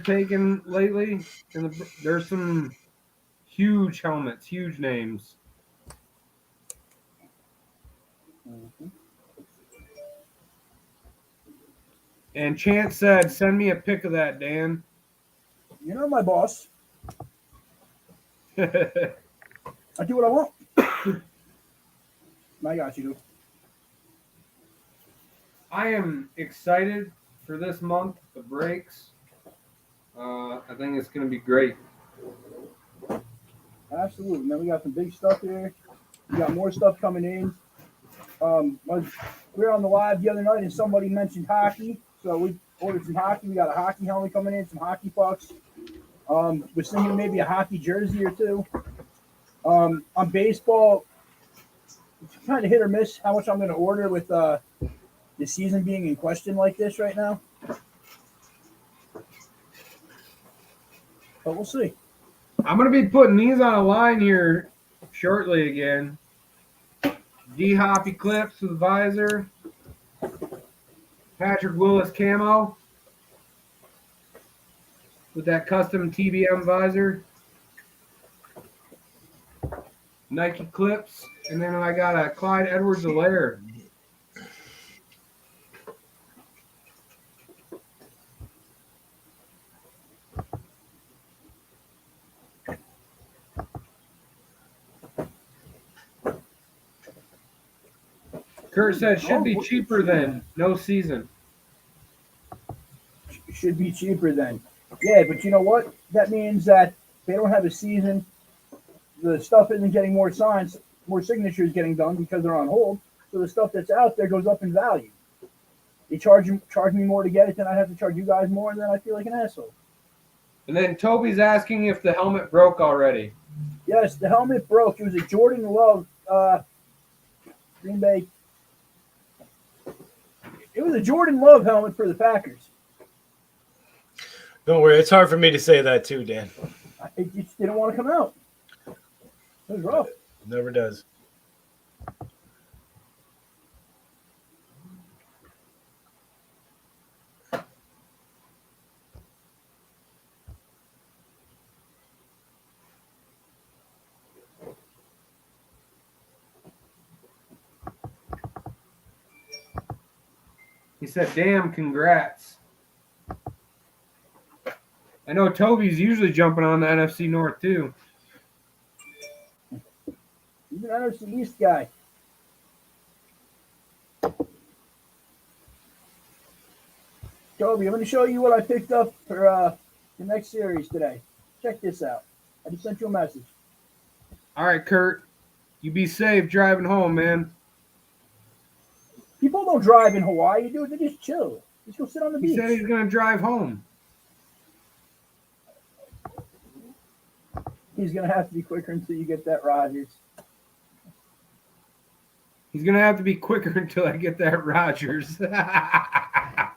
taking lately, and there's some huge helmets, huge names.
Mm-hmm.
And Chance said, "Send me a pic of that, Dan."
You know my boss. I do what I want. I got you.
I am excited for this month of breaks. I think it's going to be great.
Absolutely, man. We got some big stuff here. We got more stuff coming in. We were on the live the other night and somebody mentioned hockey. So we ordered some hockey. We got a hockey helmet coming in, some hockey pucks. We're thinking maybe a hockey jersey or two. On baseball, it's kind of hit or miss how much I'm going to order with the season being in question like this right now. but we'll see.
I'm going to be putting these on a line here shortly again. D-Hop Eclipse with visor. Patrick Willis camo with that custom TBM visor. Nike clips. And then I got a Clyde Edwards-Helaire. Kurt said should be cheaper than no season.
Should be cheaper then. Yeah, but you know what? That means that they don't have a season. The stuff isn't getting more signs, more signatures getting done because they're on hold. So the stuff that's out there goes up in value. They charge me more to get it, then I have to charge you guys more, and then I feel like an asshole.
And then Toby's asking if the helmet broke already.
Yes, the helmet broke. It was a Jordan Love Green Bay. It was a Jordan Love helmet for the Packers.
Don't worry, it's hard for me to say that too, Dan.
It just didn't want to come out. It was rough.
It never does.
He said, damn, congrats. I know Toby's usually jumping on the NFC North, too.
He's an NFC East guy. Toby, I'm going to show you what I picked up for the next series today. Check this out. I just sent you a message.
All right, Kurt. You be safe driving home, man.
People don't drive in Hawaii. They just chill. Just go sit on the beach.
He said he's going to drive home.
He's going to have to be quicker until you get that Rodgers.
He's going to have to be quicker until I get that Rodgers. I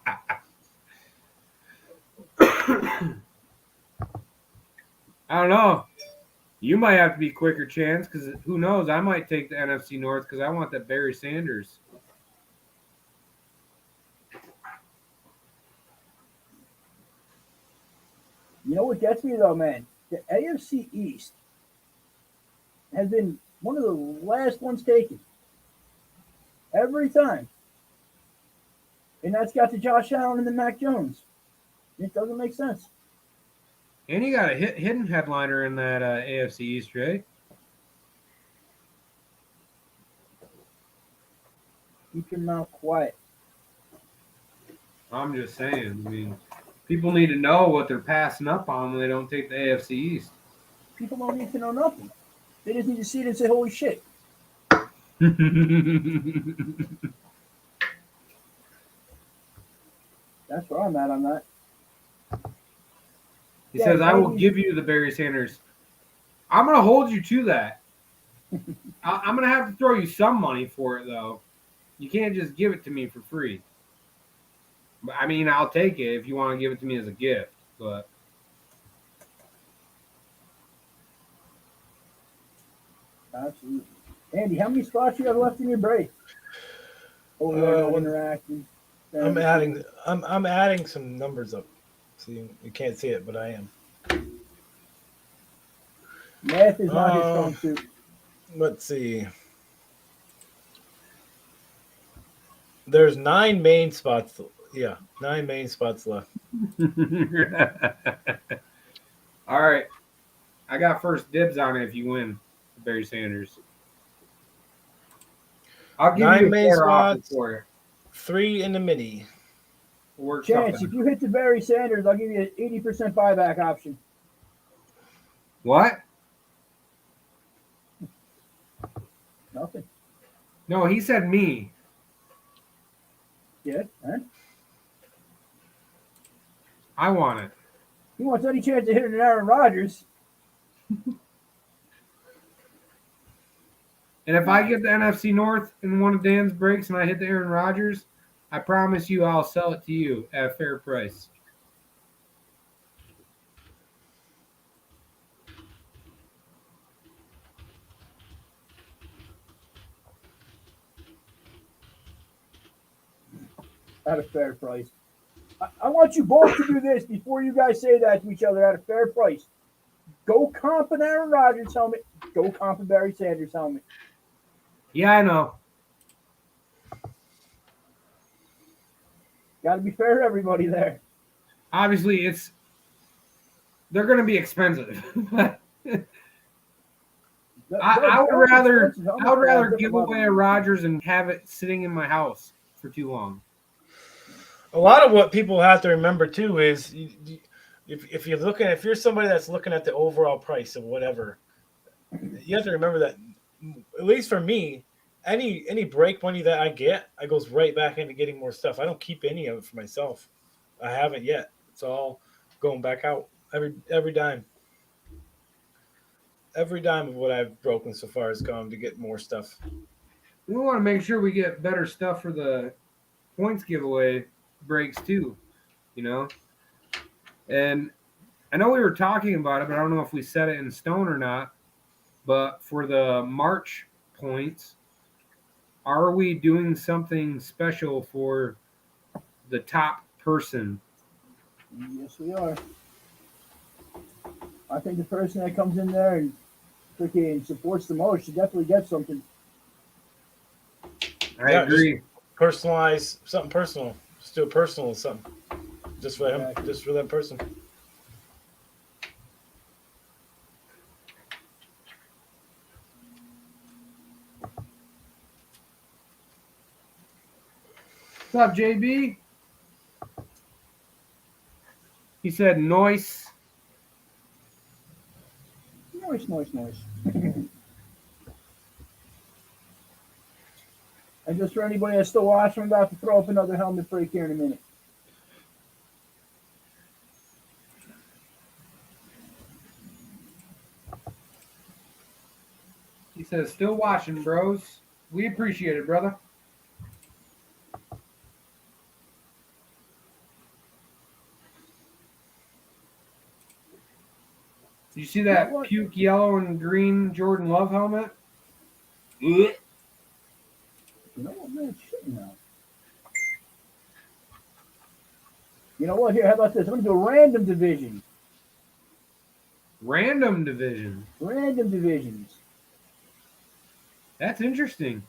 don't know. You might have to be quicker, Chance, because who knows? I might take the NFC North because I want that Barry Sanders.
You know what gets me, though, man? The AFC East has been one of the last ones taken. Every time. And that's got to Josh Allen and then Mac Jones. It doesn't make sense.
And you got a hidden headliner in that AFC East, right?
Keep your mouth quiet.
I'm just saying. I mean, people need to know what they're passing up on when they don't take the AFC East.
People don't need to know nothing. They just need to see it and say, holy shit. That's where I'm at on that.
He says, I will give you the Barry Sanders. I'm going to hold you to that. I'm going to have to throw you some money for it, though. You can't just give it to me for free. I mean, I'll take it if you want to give it to me as a gift, but.
Absolutely. Andy, how many spots you have left in your break? Interacting.
I'm adding some numbers up. So you can't see it, but I am.
Math is not his strong suit.
Let's see. There's 9 main spots. Yeah, 9 main spots left.
All right. I got first dibs on it if you win, Barry Sanders. I'll give
9
you a
main
fair offer
spots,
for it.
3 in the mini.
Chance, if you hit the Barry Sanders, I'll give you an 80% buyback option.
What?
Nothing.
No, he said me.
Yeah, huh?
I want it.
He wants any chance to hit an Aaron Rodgers.
And if I get the NFC North in one of Dan's breaks and I hit the Aaron Rodgers, I promise you I'll sell it to you at a fair price.
at a fair price. I want you both to do this before you guys say that to each other at a fair price. Go comp an Aaron Rodgers helmet. Go comp a Barry Sanders helmet.
Yeah, I know.
Got to be fair to everybody there.
Obviously, they're going to be expensive. I would rather give away a Rodgers and have it sitting in my house for too long.
A lot of what people have to remember too is if you're somebody that's looking at the overall price of whatever, you have to remember that, at least for me, any break money that I get, I goes right back into getting more stuff. I don't keep any of it for myself. I haven't yet. It's all going back out every dime. Every dime of what I've broken so far has gone to get more stuff.
We want to make sure we get better stuff for the points giveaway breaks too, you know. And I know we were talking about it, but I don't know if we set it in stone or not. But for the March points, are we doing something special for the top person?
Yes, we are. I think the person that comes in there and freaking supports the most should definitely get something.
I agree.
Personalize something personal. Just do a personal something. Just for him, just for that person.
What's up, JB? He said noise.
Noise. And just for anybody that's still watching, I'm about to throw up another helmet break here in a minute.
He says, still watching, bros. We appreciate it, brother. Did you see that puke yellow and green Jordan Love helmet?
You know what, man? Shit, no. You know what? Here, how about this? I'm going to do a random division.
Random division.
Random divisions.
That's interesting.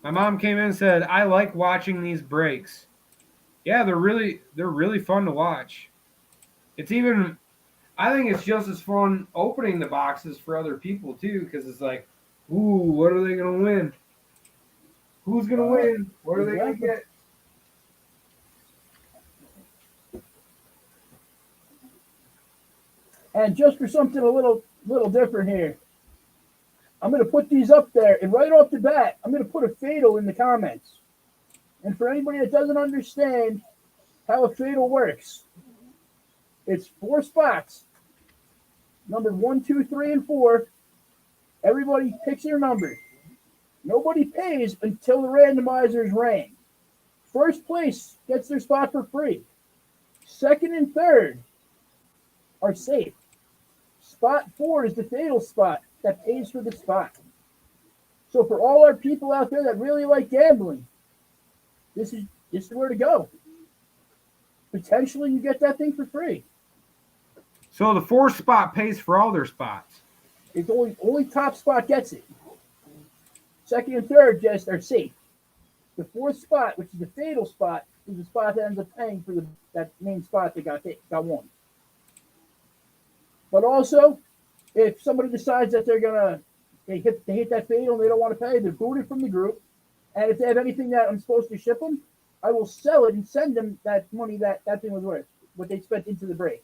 My mom came in and said, I like watching these breaks. Yeah, they're really fun to watch. I think it's just as fun opening the boxes for other people too, because it's like, ooh, what are they gonna win? Who's gonna win? What are they gonna get?
And just for something a little different here, I'm going to put these up there, and right off the bat, I'm going to put a fatal in the comments. And for anybody that doesn't understand how a fatal works, it's 4 spots, numbered 1, 2, 3, and 4. Everybody picks their number. Nobody pays until the randomizer is rang. First place gets their spot for free. Second and third are safe. Spot 4 is the fatal spot that pays for the spot. So for all our people out there that really like gambling, this is where to go. Potentially you get that thing for free.
So the 4th spot pays for all their spots.
It's only top spot gets it. Second and third just are safe. The 4th spot, which is the fatal spot, is the spot that ends up paying for that main spot that got won. But also, if somebody decides that they hit that fatal and they don't want to pay, they're booted from the group. And if they have anything that I'm supposed to ship them, I will sell it and send them that money that thing was worth, what they spent into the break.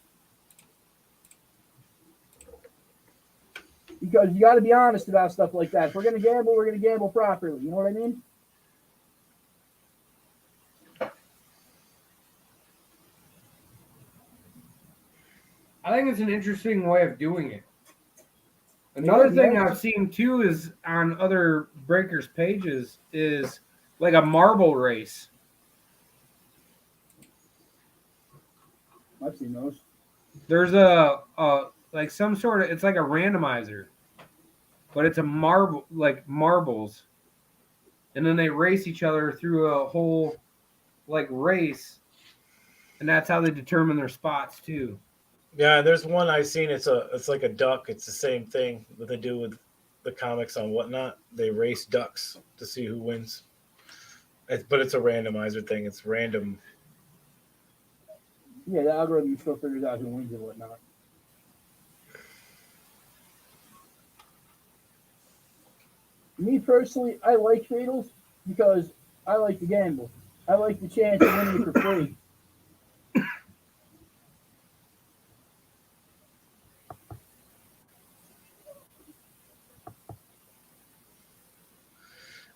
Because you got to be honest about stuff like that. If we're going to gamble, we're going to gamble properly. You know what I mean?
I think it's an interesting way of doing it. Another thing I've seen too is on other breakers' pages is like a marble race.
I've seen those.
There's like some sort of, it's like a randomizer, but it's a marble, like marbles. and then they race each other through a whole like race, and that's how they determine their spots too.
Yeah, there's one I've seen. It's like a duck. It's the same thing that they do with the comics on Whatnot. They race ducks to see who wins. But it's a randomizer thing. It's random.
Yeah, the algorithm still figures out who wins and whatnot. Me personally, I like Fatals because I like to gamble. I like the chance of winning for free.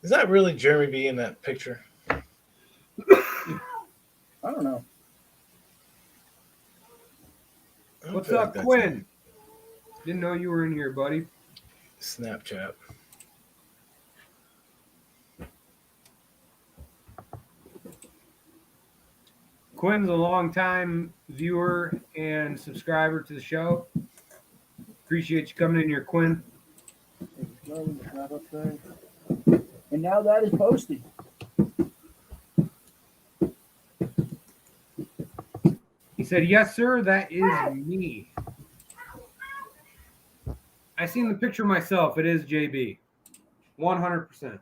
Is that really Jeremy B in that picture?
I don't know.
What's up, Quinn? Didn't know you were in here, buddy.
Snapchat.
Quinn's a longtime viewer and subscriber to the show. Appreciate you coming in here, Quinn.
And now that is posted.
He said, yes, sir, that is me. I seen the picture myself. It is JB. 100%.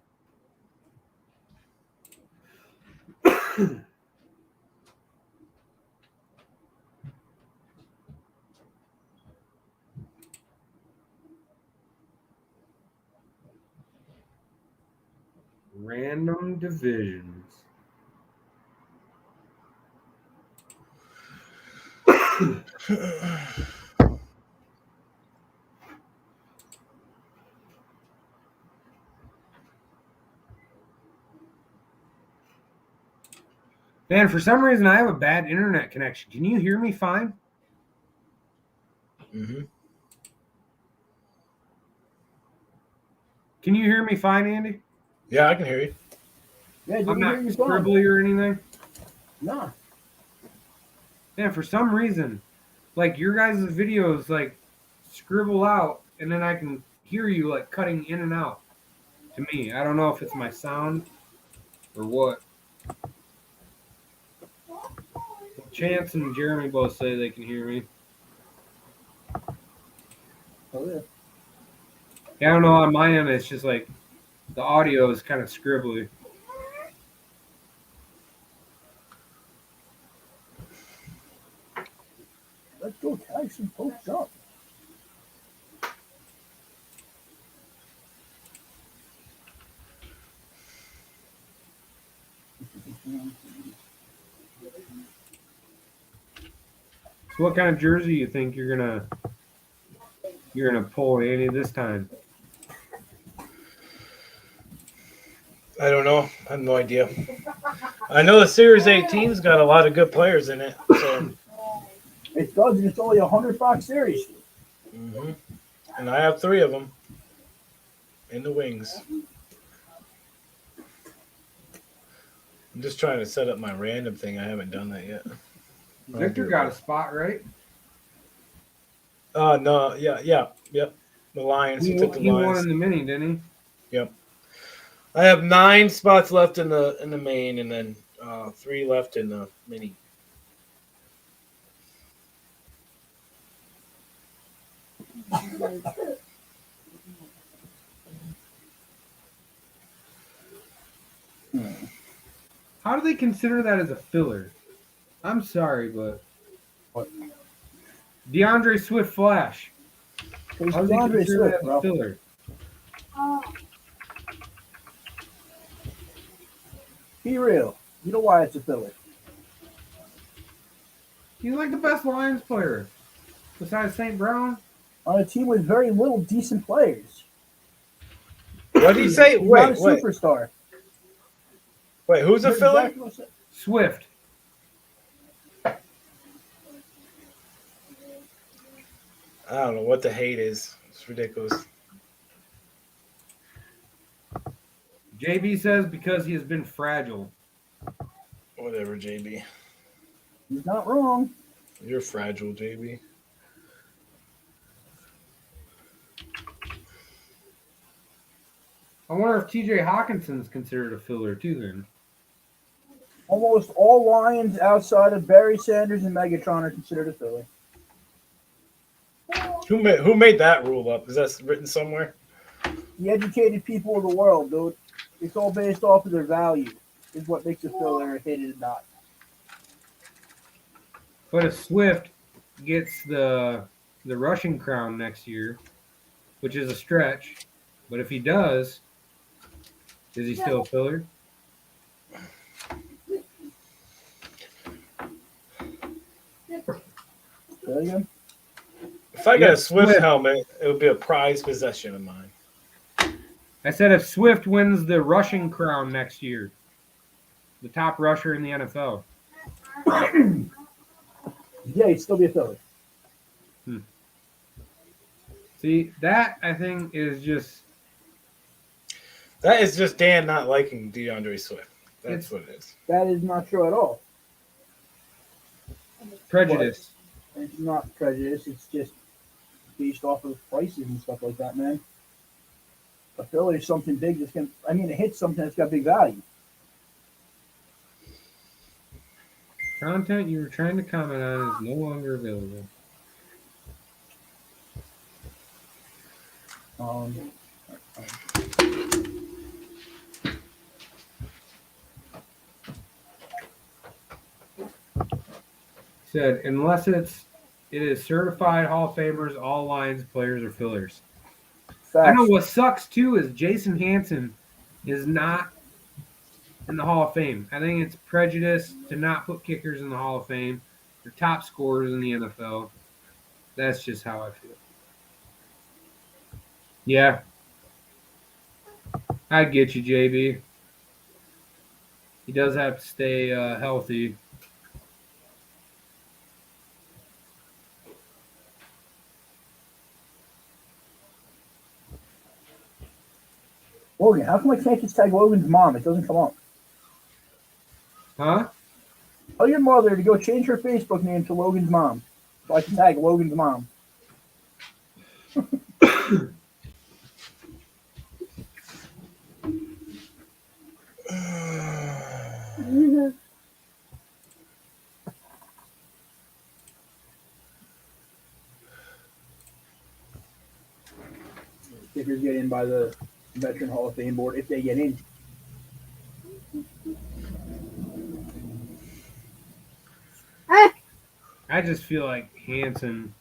Random divisions. Man, for some reason I have a bad internet connection. Can you hear me fine?
Mm-hmm.
Can you hear me fine, Andy?
Yeah, I can hear you.
Yeah,
I'm not scribbly or anything.
Nah.
Man, for some reason, like your guys' videos like scribble out and then I can hear you like cutting in and out to me. I don't know if it's my sound or what. Chance and Jeremy both say they can hear me.
Oh, yeah.
Yeah, I don't know, on my end it's just like the audio is kind of scribbly.
Let's go tag some folks up.
So what kind of jersey you think you're gonna pull, Andy, this time?
I don't know. I have no idea. I know the Series 18's got a lot of good players in it. So.
It does, and it's only a $100 series.
Mm-hmm. And I have 3 of them in the wings. I'm just trying to set up my random thing. I haven't done that yet.
Victor got a spot, right?
No, yep. The Lions. He took the Lions.
He won in the mini, didn't he?
Yep. I have 9 spots left in the main, and then 3 left in the mini.
How do they consider that as a filler? I'm sorry, but
what?
DeAndre Swift Flash.
How do they consider that as a
filler?
Be real. You know why it's a filler.
He's like the best Lions player, besides St. Brown.
On a team with very little decent players.
What did he say?
He's not a superstar.
Wait, who's a filler?
Exactly
Swift.
I don't know what the hate is. It's ridiculous.
JB says because he has been fragile.
Whatever, JB.
He's not wrong.
You're fragile, JB.
I wonder if TJ Hawkinson's considered a filler too then.
Almost all Lions outside of Barry Sanders and Megatron are considered a filler.
Who made that rule up? Is that written somewhere?
The educated people of the world, dude. It's all based off of their value. Is what makes a filler a hit and not.
But if Swift gets the rushing crown next year, which is a stretch, but if he does, is he still a filler?
Say again?
If I got a Swift helmet, it would be a prized possession of mine.
I said if Swift wins the rushing crown next year, the top rusher in the NFL.
Yeah, he'd still be a filler.
See, that I think is just...
That is just Dan not liking DeAndre Swift. That's what it is.
That is not true at all.
prejudice.
It's not prejudice. It's just based off of prices and stuff like that, man. A filler is something big that's going to... it hits something that's got big value.
Content you were trying to comment on is no longer available. Said unless it is certified Hall of Famers, all Lions players are fillers.
Facts.
I know what sucks too is Jason Hansen is not in the Hall of Fame. I think it's prejudice to not put kickers in the Hall of Fame. They're top scorers in the NFL. That's just how I feel. Yeah. I get you, JB. He does have to stay healthy.
Logan, how come I can't just tag Logan's mom? It doesn't come up.
Huh?
Tell your mother to go change her Facebook name to Logan's mom, so I can tag Logan's mom. Kickers get in by the Veteran Hall of Fame board if they get in.
I just feel like Hansen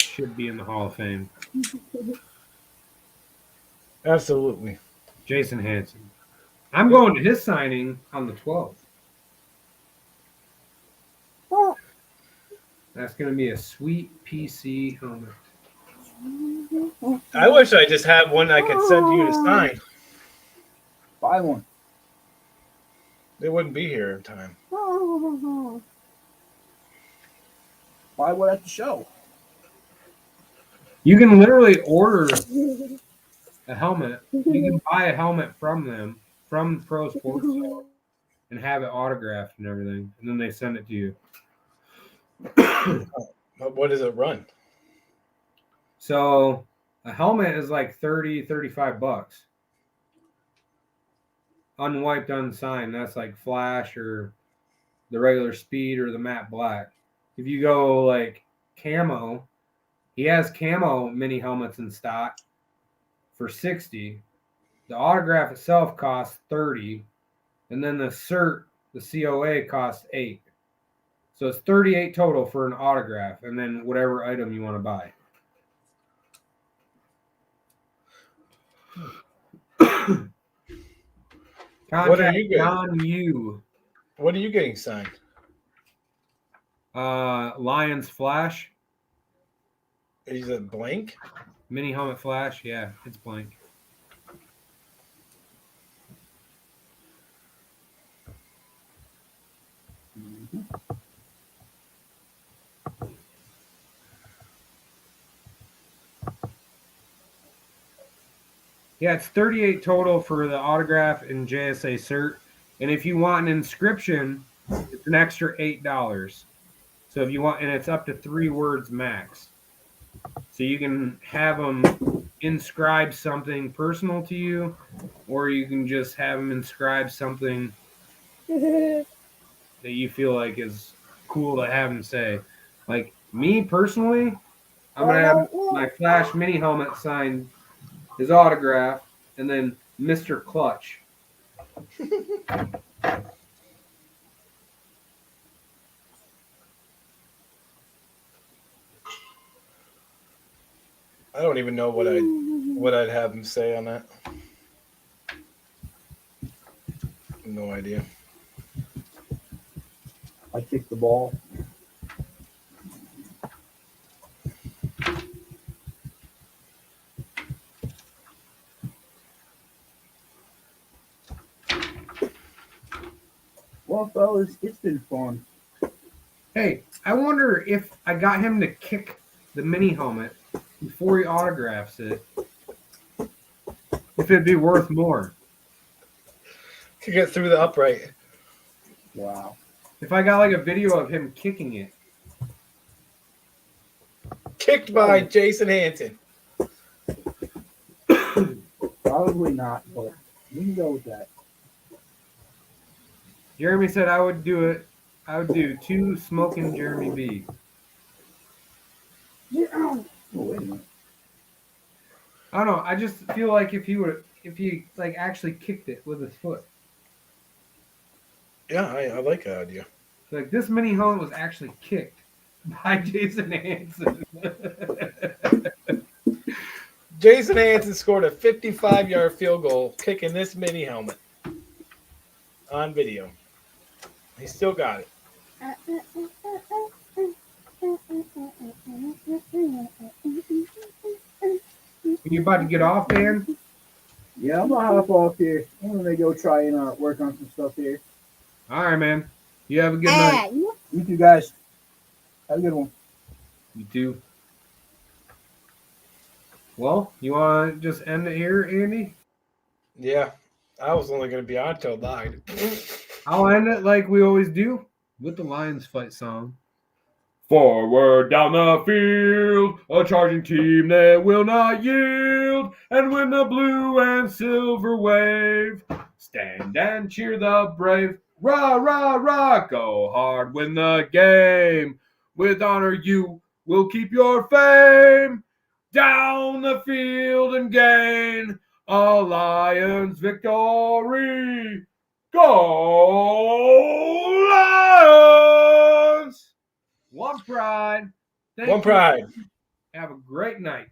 should be in the Hall of Fame.
Absolutely.
Jason Hansen. I'm going to his signing on the 12th. That's going to be a sweet PC helmet.
I wish I just had one I could send you to sign.
Buy one.
They wouldn't be here in time.
Buy one at the show.
You can literally order a helmet. You can buy a helmet from them, from Pro Sports, and have it autographed and everything. And then they send it to you.
What does it run?
So a helmet is like $35. Unwiped, unsigned. That's like Flash or the regular Speed or the matte black. If you go like camo, he has camo mini helmets in stock for $60. The autograph itself costs $30, and then the cert, the COA, costs $8. So it's $38 total for an autograph, and then whatever item you want to buy.
What are you getting?
On you.
What are you getting signed?
Lions Flash.
Is it blank?
Mini helmet Flash. Yeah, it's blank. Yeah, it's $38 total for the autograph and JSA cert. And if you want an inscription, it's an extra $8. So if you want, and it's up to 3 words max. So you can have them inscribe something personal to you, or you can just have him inscribe something that you feel like is cool to have him say. Like me personally, I'm gonna have my Flash mini helmet signed, his autograph, and then Mr. Clutch.
I don't even know what I'd have him say on that. No idea.
I kicked the ball. Well, fellas, it's been fun.
Hey, I wonder if I got him to kick the mini helmet before he autographs it, if it'd be worth more.
To get through the upright.
Wow.
If I got like a video of him kicking it.
Kicked by Jason Hanson.
Probably not, but we can go with that.
Jeremy said I would do it. I would do 2 smoking Jeremy B.
Yeah. Oh, wait a minute.
I don't know. I just feel like if he like actually kicked it with his foot.
Yeah, I like that idea.
Like this mini helmet was actually kicked by Jason Hanson.
Jason Hanson scored a 55-yard field goal kicking this mini helmet on video. He still got it.
You about to get off, Dan?
Yeah, I'm gonna hop off here. I'm gonna go try and work on some stuff here.
All right, man. You have a good night.
You two guys. Have a good one.
You too. Well, you want to just end it here, Andy?
Yeah, I was only going to be on till 9.
I'll end it like we always do with the Lions fight song. Forward down the field, a charging team that will not yield. And when the blue and silver wave, stand and cheer the brave. Rah, rah, rah, go hard, win the game. With honor you will keep your fame. Down the field and gain a Lions victory. Go Lions! One pride. Thank
One pride.
you. Have a great night.